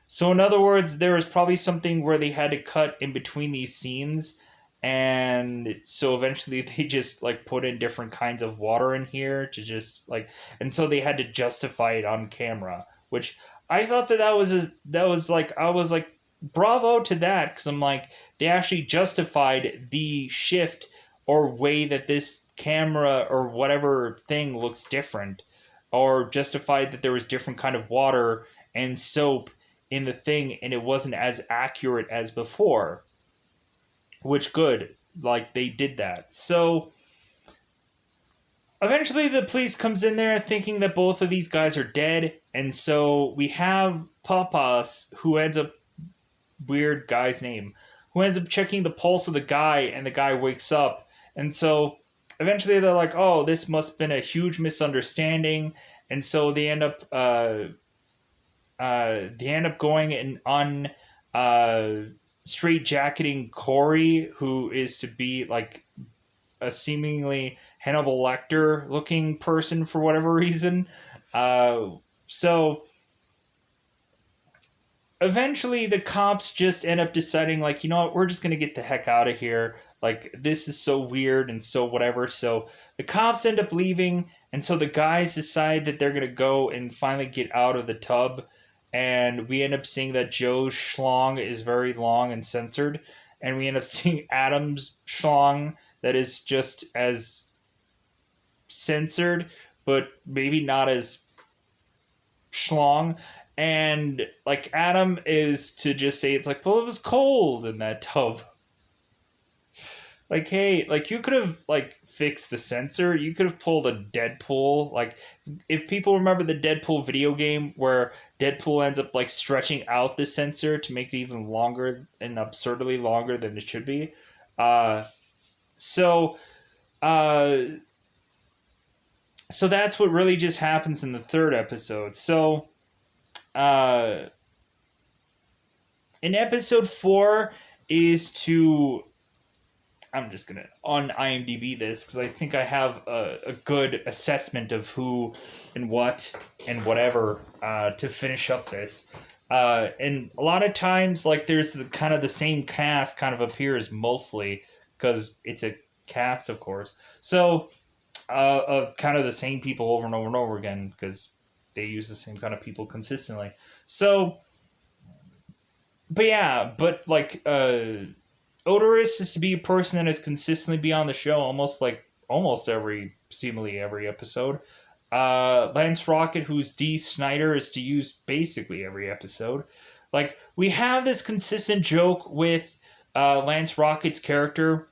So in other words, there was probably something where they had to cut in between these scenes, and so eventually they just like put in different kinds of water in here to just like, and so they had to justify it on camera, which I thought that was like, I was like, bravo to that, because I'm like, they actually justified the shift or way that this camera or whatever thing looks different, or justified that there was different kind of water and soap in the thing, and it wasn't as accurate as before, which good, like they did that. So eventually the police comes in there thinking that both of these guys are dead, and so we have Papas, who ends up, weird guy's name, who ends up checking the pulse of the guy, and the guy wakes up. And so eventually they're like, "Oh, this must have been a huge misunderstanding," and so they end up going and on straight jacketing Corey, who is to be like a seemingly Hannibal Lecter looking person for whatever reason. So eventually the cops just end up deciding like, you know what, we're just going to get the heck out of here. Like, this is so weird and so whatever. So the cops end up leaving, and so the guys decide that they're going to go and finally get out of the tub. And we end up seeing that Joe's schlong is very long and censored. And we end up seeing Adam's schlong that is just as censored, but maybe not as schlong. And like Adam is to just say, it's like, well, it was cold in that tub. Like, hey, like you could have like fixed the censor. You could have pulled a Deadpool. Like, if people remember the Deadpool video game where Deadpool ends up like stretching out the censor to make it even longer and absurdly longer than it should be. So that's what really just happens in the third episode. So in episode 4 is to, I'm just going to on IMDb this because I think I have a good assessment of who and what and whatever to finish up this. And a lot of times, like, there's the kind of the same cast kind of appears mostly because it's a cast, of course. So, of kind of the same people over and over and over again because they use the same kind of people consistently. So, but yeah, but like Odorous is to be a person that has consistently be on the show almost every seemingly every episode. Lance Rocket, who's D. Snyder, is to use basically every episode. Like we have this consistent joke with Lance Rocket's character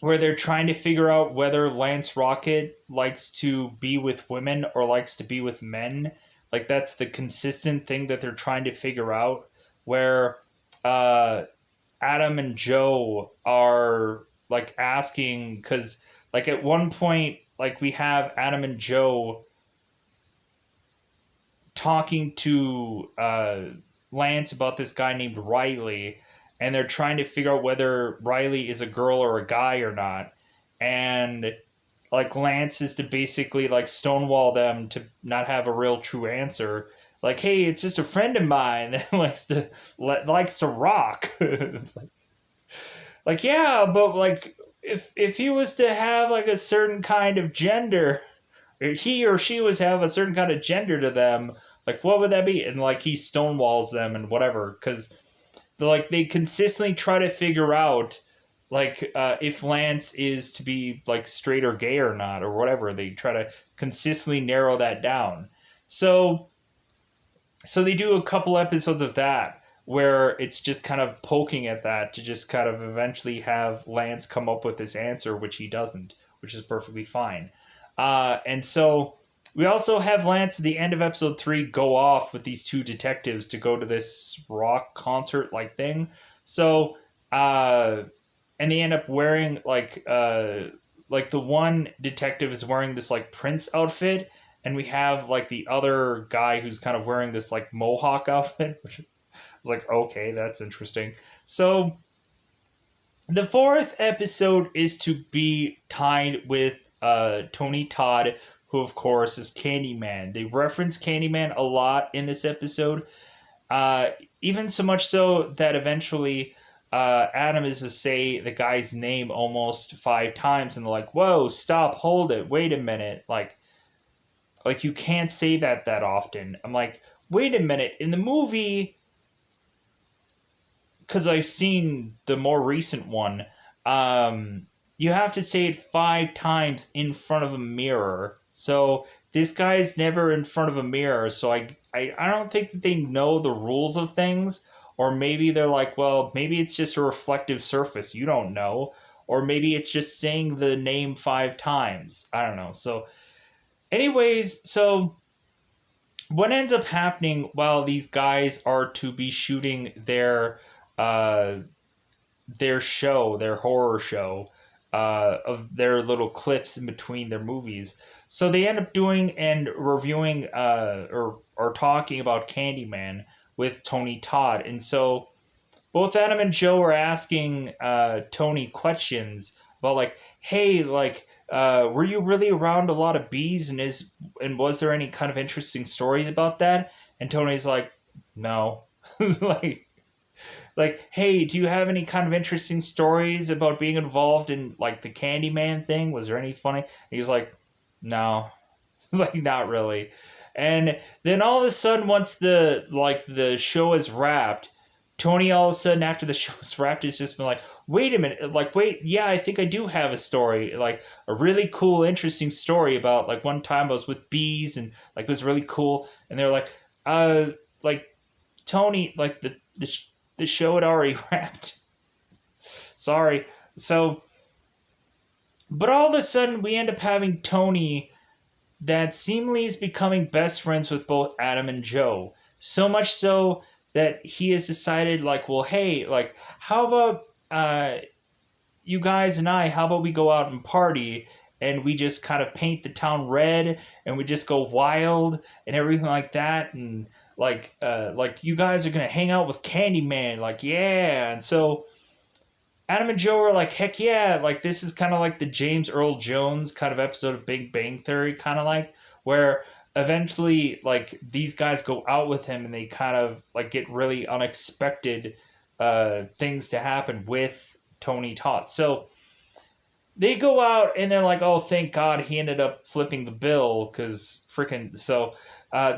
where they're trying to figure out whether Lance Rocket likes to be with women or likes to be with men. Like that's the consistent thing that they're trying to figure out. Where uh, Adam and Joe are like asking because like at one point like we have Adam and Joe talking to Lance about this guy named Riley, and they're trying to figure out whether Riley is a girl or a guy or not. And like Lance is to basically like stonewall them to not have a real true answer. Like, hey, it's just a friend of mine that likes to rock. Like, yeah, but like if he was to have like a certain kind of gender, or he or she was to have a certain kind of gender to them, like what would that be? And like he stonewalls them and whatever, because like they consistently try to figure out like if Lance is to be like straight or gay or not or whatever. They try to consistently narrow that down. So they do a couple episodes of that where it's just kind of poking at that to just kind of eventually have Lance come up with this answer, which he doesn't, which is perfectly fine. And so we also have Lance at the end of episode 3 go off with these two detectives to go to this rock concert like thing. So, and they end up wearing like the one detective is wearing this like Prince outfit, and we have like the other guy who's kind of wearing this like mohawk outfit, which is like, okay, that's interesting. So the fourth episode is to be tied with Tony Todd, who of course is Candyman. They reference Candyman a lot in this episode, even so much so that eventually Adam is to say the guy's name almost 5 times, and they're like, "Whoa, stop, hold it, wait a minute!" Like you can't say that often. I'm like, wait a minute, in the movie, because I've seen the more recent one, you have to say it 5 times in front of a mirror. So this guy's never in front of a mirror. So I don't think that they know the rules of things. Or maybe they're like, well, maybe it's just a reflective surface. You don't know. Or maybe it's just saying the name 5 times. I don't know. So, anyways, so what ends up happening while these guys are to be shooting uh, their horror show, of their little clips in between their movies. So they end up doing and reviewing or talking about Candyman with Tony Todd. And so both Adam and Joe are asking Tony questions about like, hey, like, were you really around a lot of bees, and was there any kind of interesting stories about that? And Tony's like, no. like hey, do you have any kind of interesting stories about being involved in like the Candyman thing? Was there any funny? And he's like, no. Like not really. And then all of a sudden, once the show is wrapped, Tony all of a sudden after the show is wrapped has just been like, wait a minute, like wait, yeah, I think I do have a story, like a really cool, interesting story about like one time I was with bees and like it was really cool, and they're like Tony, like the show had already wrapped. Sorry. So, but all of a sudden we end up having Tony that seemingly is becoming best friends with both Adam and Joe. So much so that he has decided, like, well, hey, like, how about you guys and I, how about we go out and party and we just kind of paint the town red and we just go wild and everything like that, and like you guys are gonna hang out with Candyman, like, yeah. And so Adam and Joe are like, heck yeah, like this is kind of like the James Earl Jones kind of episode of Big Bang Theory, kind of like, where eventually like these guys go out with him and they kind of like get really unexpected things to happen with Tony Todd. So they go out and they're like, oh, thank God he ended up flipping the bill because freaking so.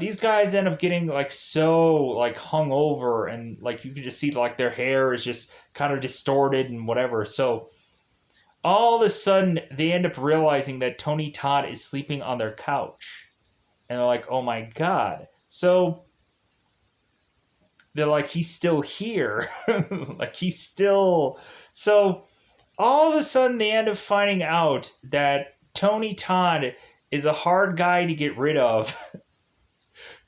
These guys end up getting like so like hung over and like you can just see like their hair is just kind of distorted and whatever. So all of a sudden they end up realizing that Tony Todd is sleeping on their couch, and they're like, oh my God. So they're like, he's still here, like he's still. So all of a sudden they end up finding out that Tony Todd is a hard guy to get rid of,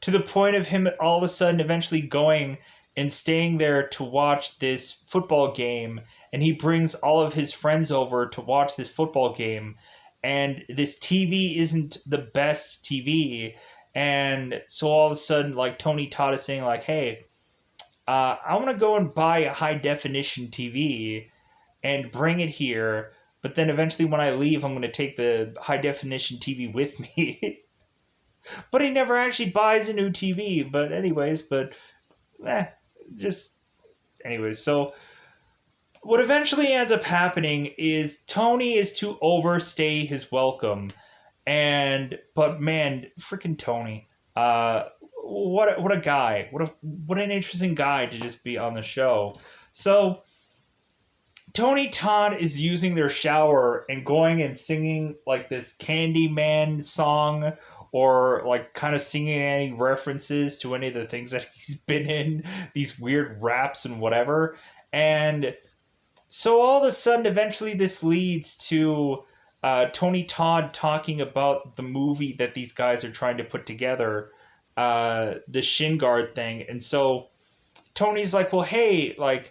to the point of him all of a sudden eventually going and staying there to watch this football game. And he brings all of his friends over to watch this football game. And this TV isn't the best TV. And so all of a sudden, like Tony Todd is saying, like, hey, I want to go and buy a high definition TV and bring it here. But then eventually, when I leave, I'm going to take the high definition TV with me. But he never actually buys a new TV. But anyways, eh, just anyways. So what eventually ends up happening is Tony is to overstay his welcome, and but man, freaking Tony, what a guy, what an interesting guy to just be on the show. So Tony Todd is using their shower and going and singing like this Candyman song, or like kind of singing any references to any of the things that he's been in, these weird raps and whatever. And so all of a sudden, eventually, this leads to Tony Todd talking about the movie that these guys are trying to put together, the Shin Guard thing. And so Tony's like, well, hey, I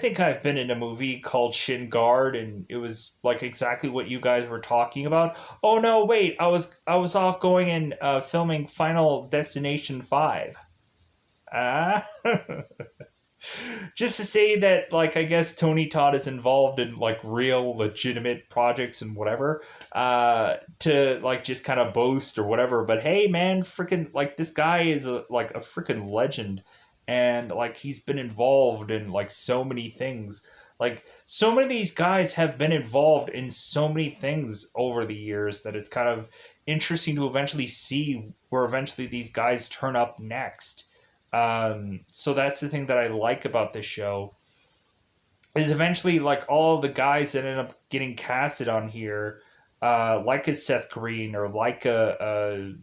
think I've been in a movie called Shin Guard, and it was like exactly what you guys were talking about. Oh no, wait, I was off going and filming Final Destination 5. Ah. Just to say that, like, I guess Tony Todd is involved in like real legitimate projects and whatever, to like just kind of boast or whatever. But hey, man, freaking like this guy is like a freaking legend, and like he's been involved in like so many things. Like so many of these guys have been involved in so many things over the years that it's kind of interesting to eventually see where eventually these guys turn up next. So that's the thing that I like about this show, is eventually like all the guys that end up getting casted on here, like a Seth Green or like a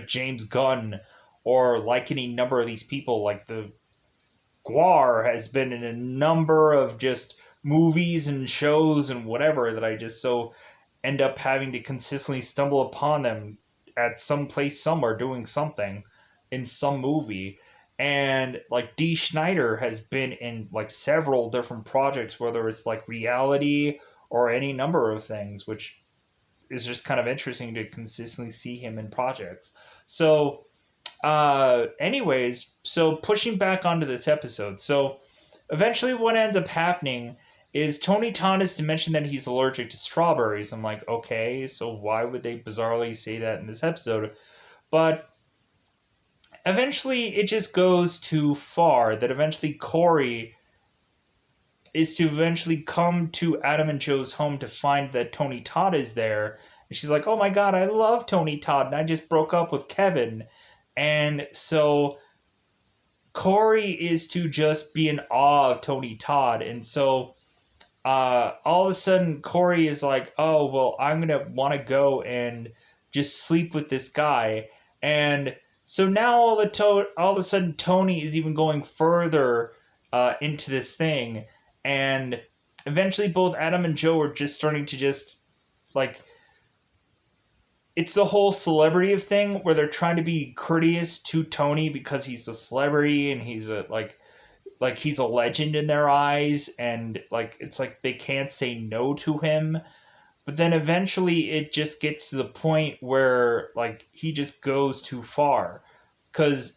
James Gunn, or like any number of these people, like the Guar has been in a number of just movies and shows and whatever that I just so end up having to consistently stumble upon them at some place somewhere doing something in some movie. And like D. Schneider has been in like several different projects, whether it's like reality or any number of things, which is just kind of interesting to consistently see him in projects. So, anyways, so pushing back onto this episode. So, eventually, what ends up happening is Tony Todd is to mention that he's allergic to strawberries. I'm like, okay, so why would they bizarrely say that in this episode? But eventually, it just goes too far that eventually Corey is to eventually come to Adam and Joe's home to find that Tony Todd is there. And she's like, oh my God, I love Tony Todd, and I just broke up with Kevin. And so Corey is to just be in awe of Tony Todd. And so all of a sudden, Corey is like, oh, well, I'm going to want to go and just sleep with this guy. And so now all of a sudden, Tony is even going further into this thing. And eventually, both Adam and Joe are just starting to just, like, it's the whole celebrity of thing where they're trying to be courteous to Tony because he's a celebrity and he's a like he's a legend in their eyes, and like it's like they can't say no to him. But then eventually it just gets to the point where like he just goes too far, because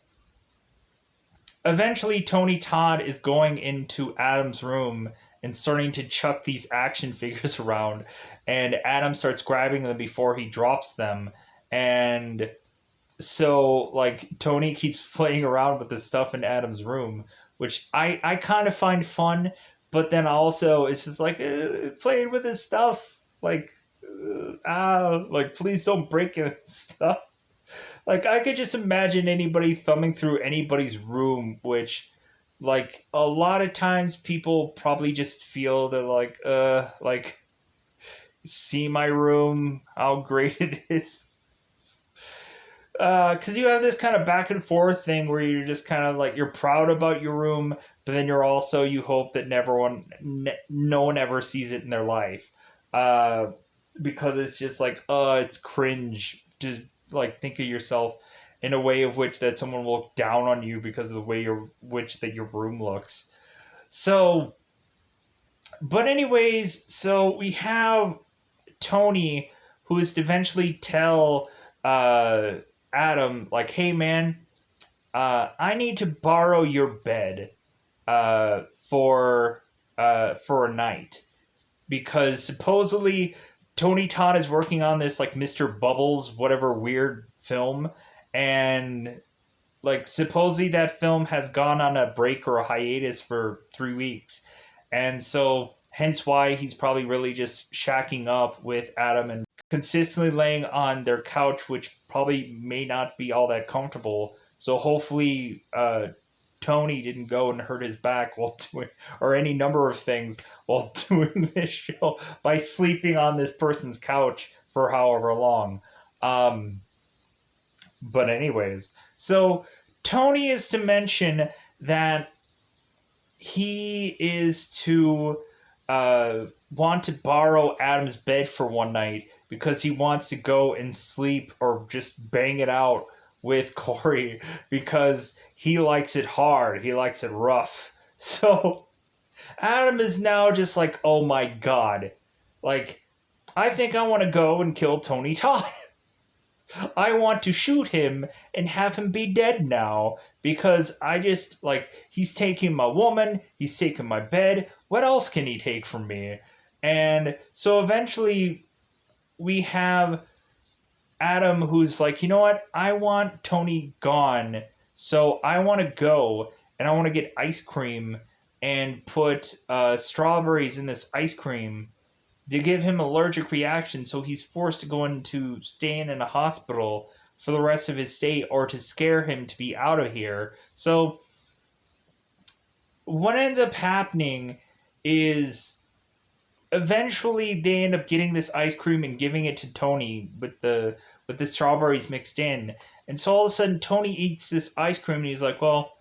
eventually Tony Todd is going into Adam's room and starting to chuck these action figures around, and Adam starts grabbing them before he drops them. And so like Tony keeps playing around with the stuff in Adam's room, which I kind of find fun, but then also it's just like playing with his stuff, like like please don't break his stuff. Like I could just imagine anybody thumbing through anybody's room, which like a lot of times people probably just feel they're like see my room, how great it is. Because you have this kind of back and forth thing where you're just kind of like you're proud about your room, but then you're also you hope that no one ever sees it in their life, uh, because it's just like it's cringe to like think of yourself in a way of which that someone will look down on you because of the way your room looks. So, but anyways, so we have Tony who is to eventually tell uh, Adam like, hey man, I need to borrow your bed uh, for for a night because supposedly Tony Todd is working on this like Mr. Bubbles whatever weird film, and like supposedly that film has gone on a break or a hiatus for 3 weeks, and so hence why he's probably really just shacking up with Adam and consistently laying on their couch, which probably may not be all that comfortable. So hopefully, Tony didn't go and hurt his back while doing, or any number of things while doing this show by sleeping on this person's couch for however long. Um, but anyways, so Tony is to mention that he is to want to borrow Adam's bed for one night because he wants to go and sleep or just bang it out with Corey because he likes it hard. He likes it rough. So Adam is now just like, oh my god. Like, I think I want to go and kill Tony Todd. I want to shoot him and have him be dead now because I just like he's taking my woman, he's taking my bed. What else can he take from me? And so eventually we have Adam who's like, you know what? I want Tony gone. So I want to go and I want to get ice cream and put strawberries in this ice cream to give him allergic reaction, so he's forced to go into staying in a hospital for the rest of his stay or to scare him to be out of here. So what ends up happening is eventually they end up getting this ice cream and giving it to Tony with the strawberries mixed in. And so all of a sudden Tony eats this ice cream and he's like, well,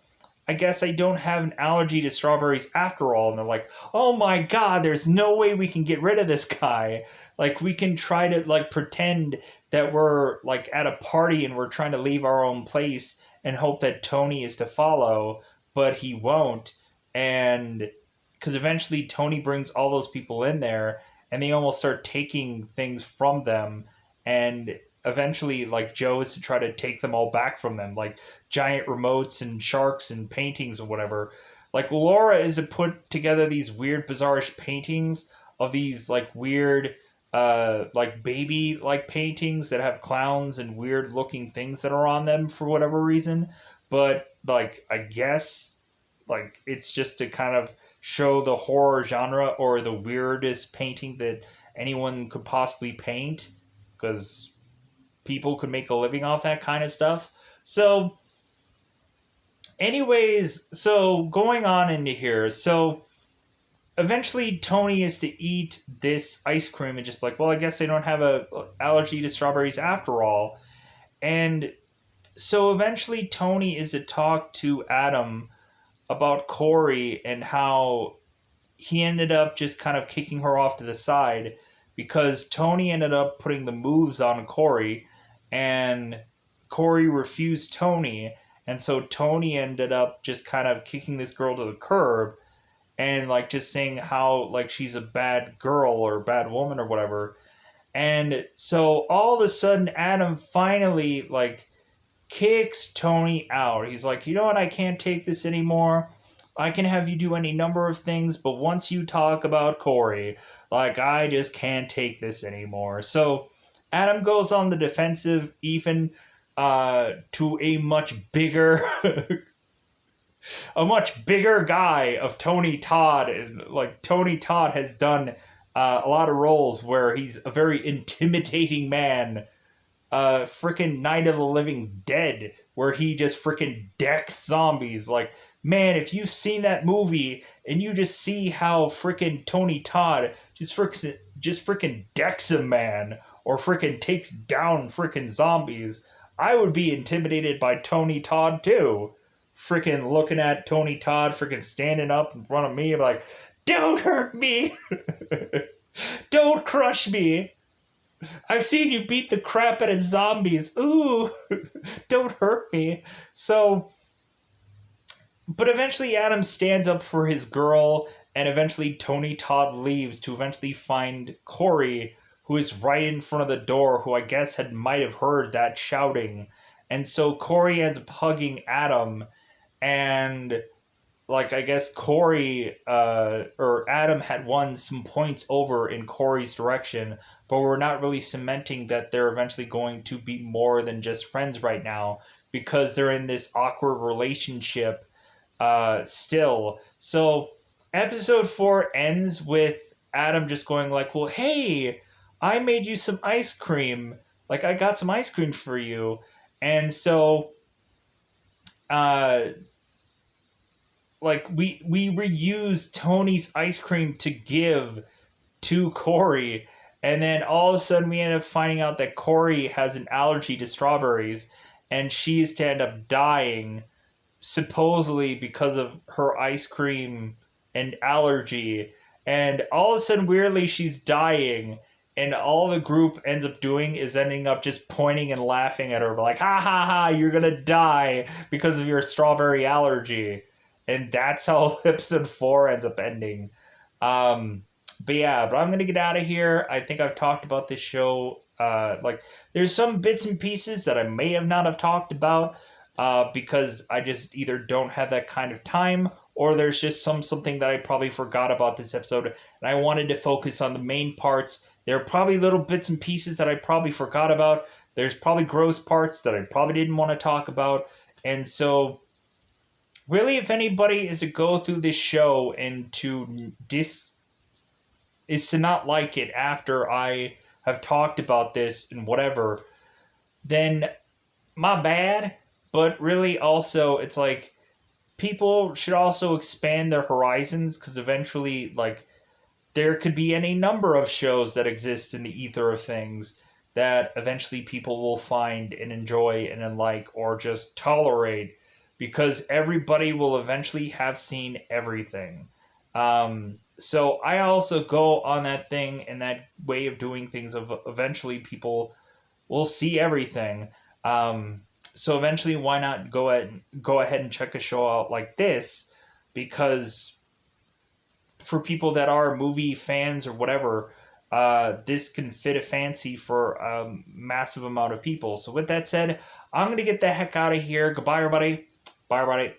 I guess I don't have an allergy to strawberries after all. And they're like, oh my god, there's no way we can get rid of this guy. Like, we can try to, like, pretend that we're, like, at a party and we're trying to leave our own place and hope that Tony is to follow, but he won't. And because eventually Tony brings all those people in there and they almost start taking things from them. And eventually, like, Joe is to try to take them all back from them, like giant remotes and sharks and paintings or whatever. Like, Laura is to put together these weird, bizarrish paintings of these like weird, like baby like paintings that have clowns and weird looking things that are on them for whatever reason. But like, I guess like it's just to kind of show the horror genre or the weirdest painting that anyone could possibly paint, because people could make a living off that kind of stuff. So anyways, so going on into here, so eventually Tony is to eat this ice cream and just be like, well, I guess I don't have a allergy to strawberries after all. And so eventually Tony is to talk to Adam about Corey and how he ended up just kind of kicking her off to the side because Tony ended up putting the moves on Corey and Corey refused Tony. And so Tony ended up just kind of kicking this girl to the curb and like just saying how like she's a bad girl or a bad woman or whatever. And so all of a sudden Adam finally like kicks Tony out. He's like, you know what, I can't take this anymore. I can have you do any number of things, but once you talk about Corey, like, I just can't take this anymore. So Adam goes on the defensive even to a much bigger a much bigger guy of Tony Todd. And like Tony Todd has done a lot of roles where he's a very intimidating man. Freaking Night of the Living Dead, where he just freaking decks zombies. Like, man, if you've seen that movie and you just see how freaking Tony Todd just freaking decks a man or freaking takes down freaking zombies, I would be intimidated by Tony Todd too. Freaking looking at Tony Todd freaking standing up in front of me, I'm like, don't hurt me, don't crush me. I've seen you beat the crap out of zombies. Ooh, don't hurt me. So, but eventually Adam stands up for his girl, and eventually Tony Todd leaves to eventually find Corey, who is right in front of the door, who I guess might have heard that shouting. And so Corey ends up hugging Adam, and like I guess Corey or Adam had won some points over in Corey's direction, but we're not really cementing that they're eventually going to be more than just friends right now because they're in this awkward relationship still. So episode 4 ends with Adam just going like, well, hey, I made you some ice cream. Like, I got some ice cream for you. And so like we reused Tony's ice cream to give to Corey, and then all of a sudden we end up finding out that Corey has an allergy to strawberries, and she's to end up dying, supposedly because of her ice cream and allergy. And all of a sudden, weirdly, she's dying, and all the group ends up doing is ending up just pointing and laughing at her, like, ha ha ha, you're gonna die because of your strawberry allergy. And that's how episode 4 ends up ending. But yeah, but I'm gonna get out of here. I think I've talked about this show. Like, there's some bits and pieces that I may have not have talked about because I just either don't have that kind of time, or there's just something that I probably forgot about this episode, and I wanted to focus on the main parts. There are probably little bits and pieces that I probably forgot about. There's probably gross parts that I probably didn't want to talk about, and so really, if anybody is to go through this show and to is to not like it after I have talked about this and whatever, then my bad. But really, also, it's like people should also expand their horizons, because eventually, like, there could be any number of shows that exist in the ether of things that eventually people will find and enjoy and then like or just tolerate, because everybody will eventually have seen everything. So I also go on that thing and that way of doing things of eventually people will see everything. So eventually, why not go ahead and check a show out like this? Because for people that are movie fans or whatever, this can fit a fancy for a massive amount of people. So with that said, I'm going to get the heck out of here. Goodbye, everybody. Bye, everybody.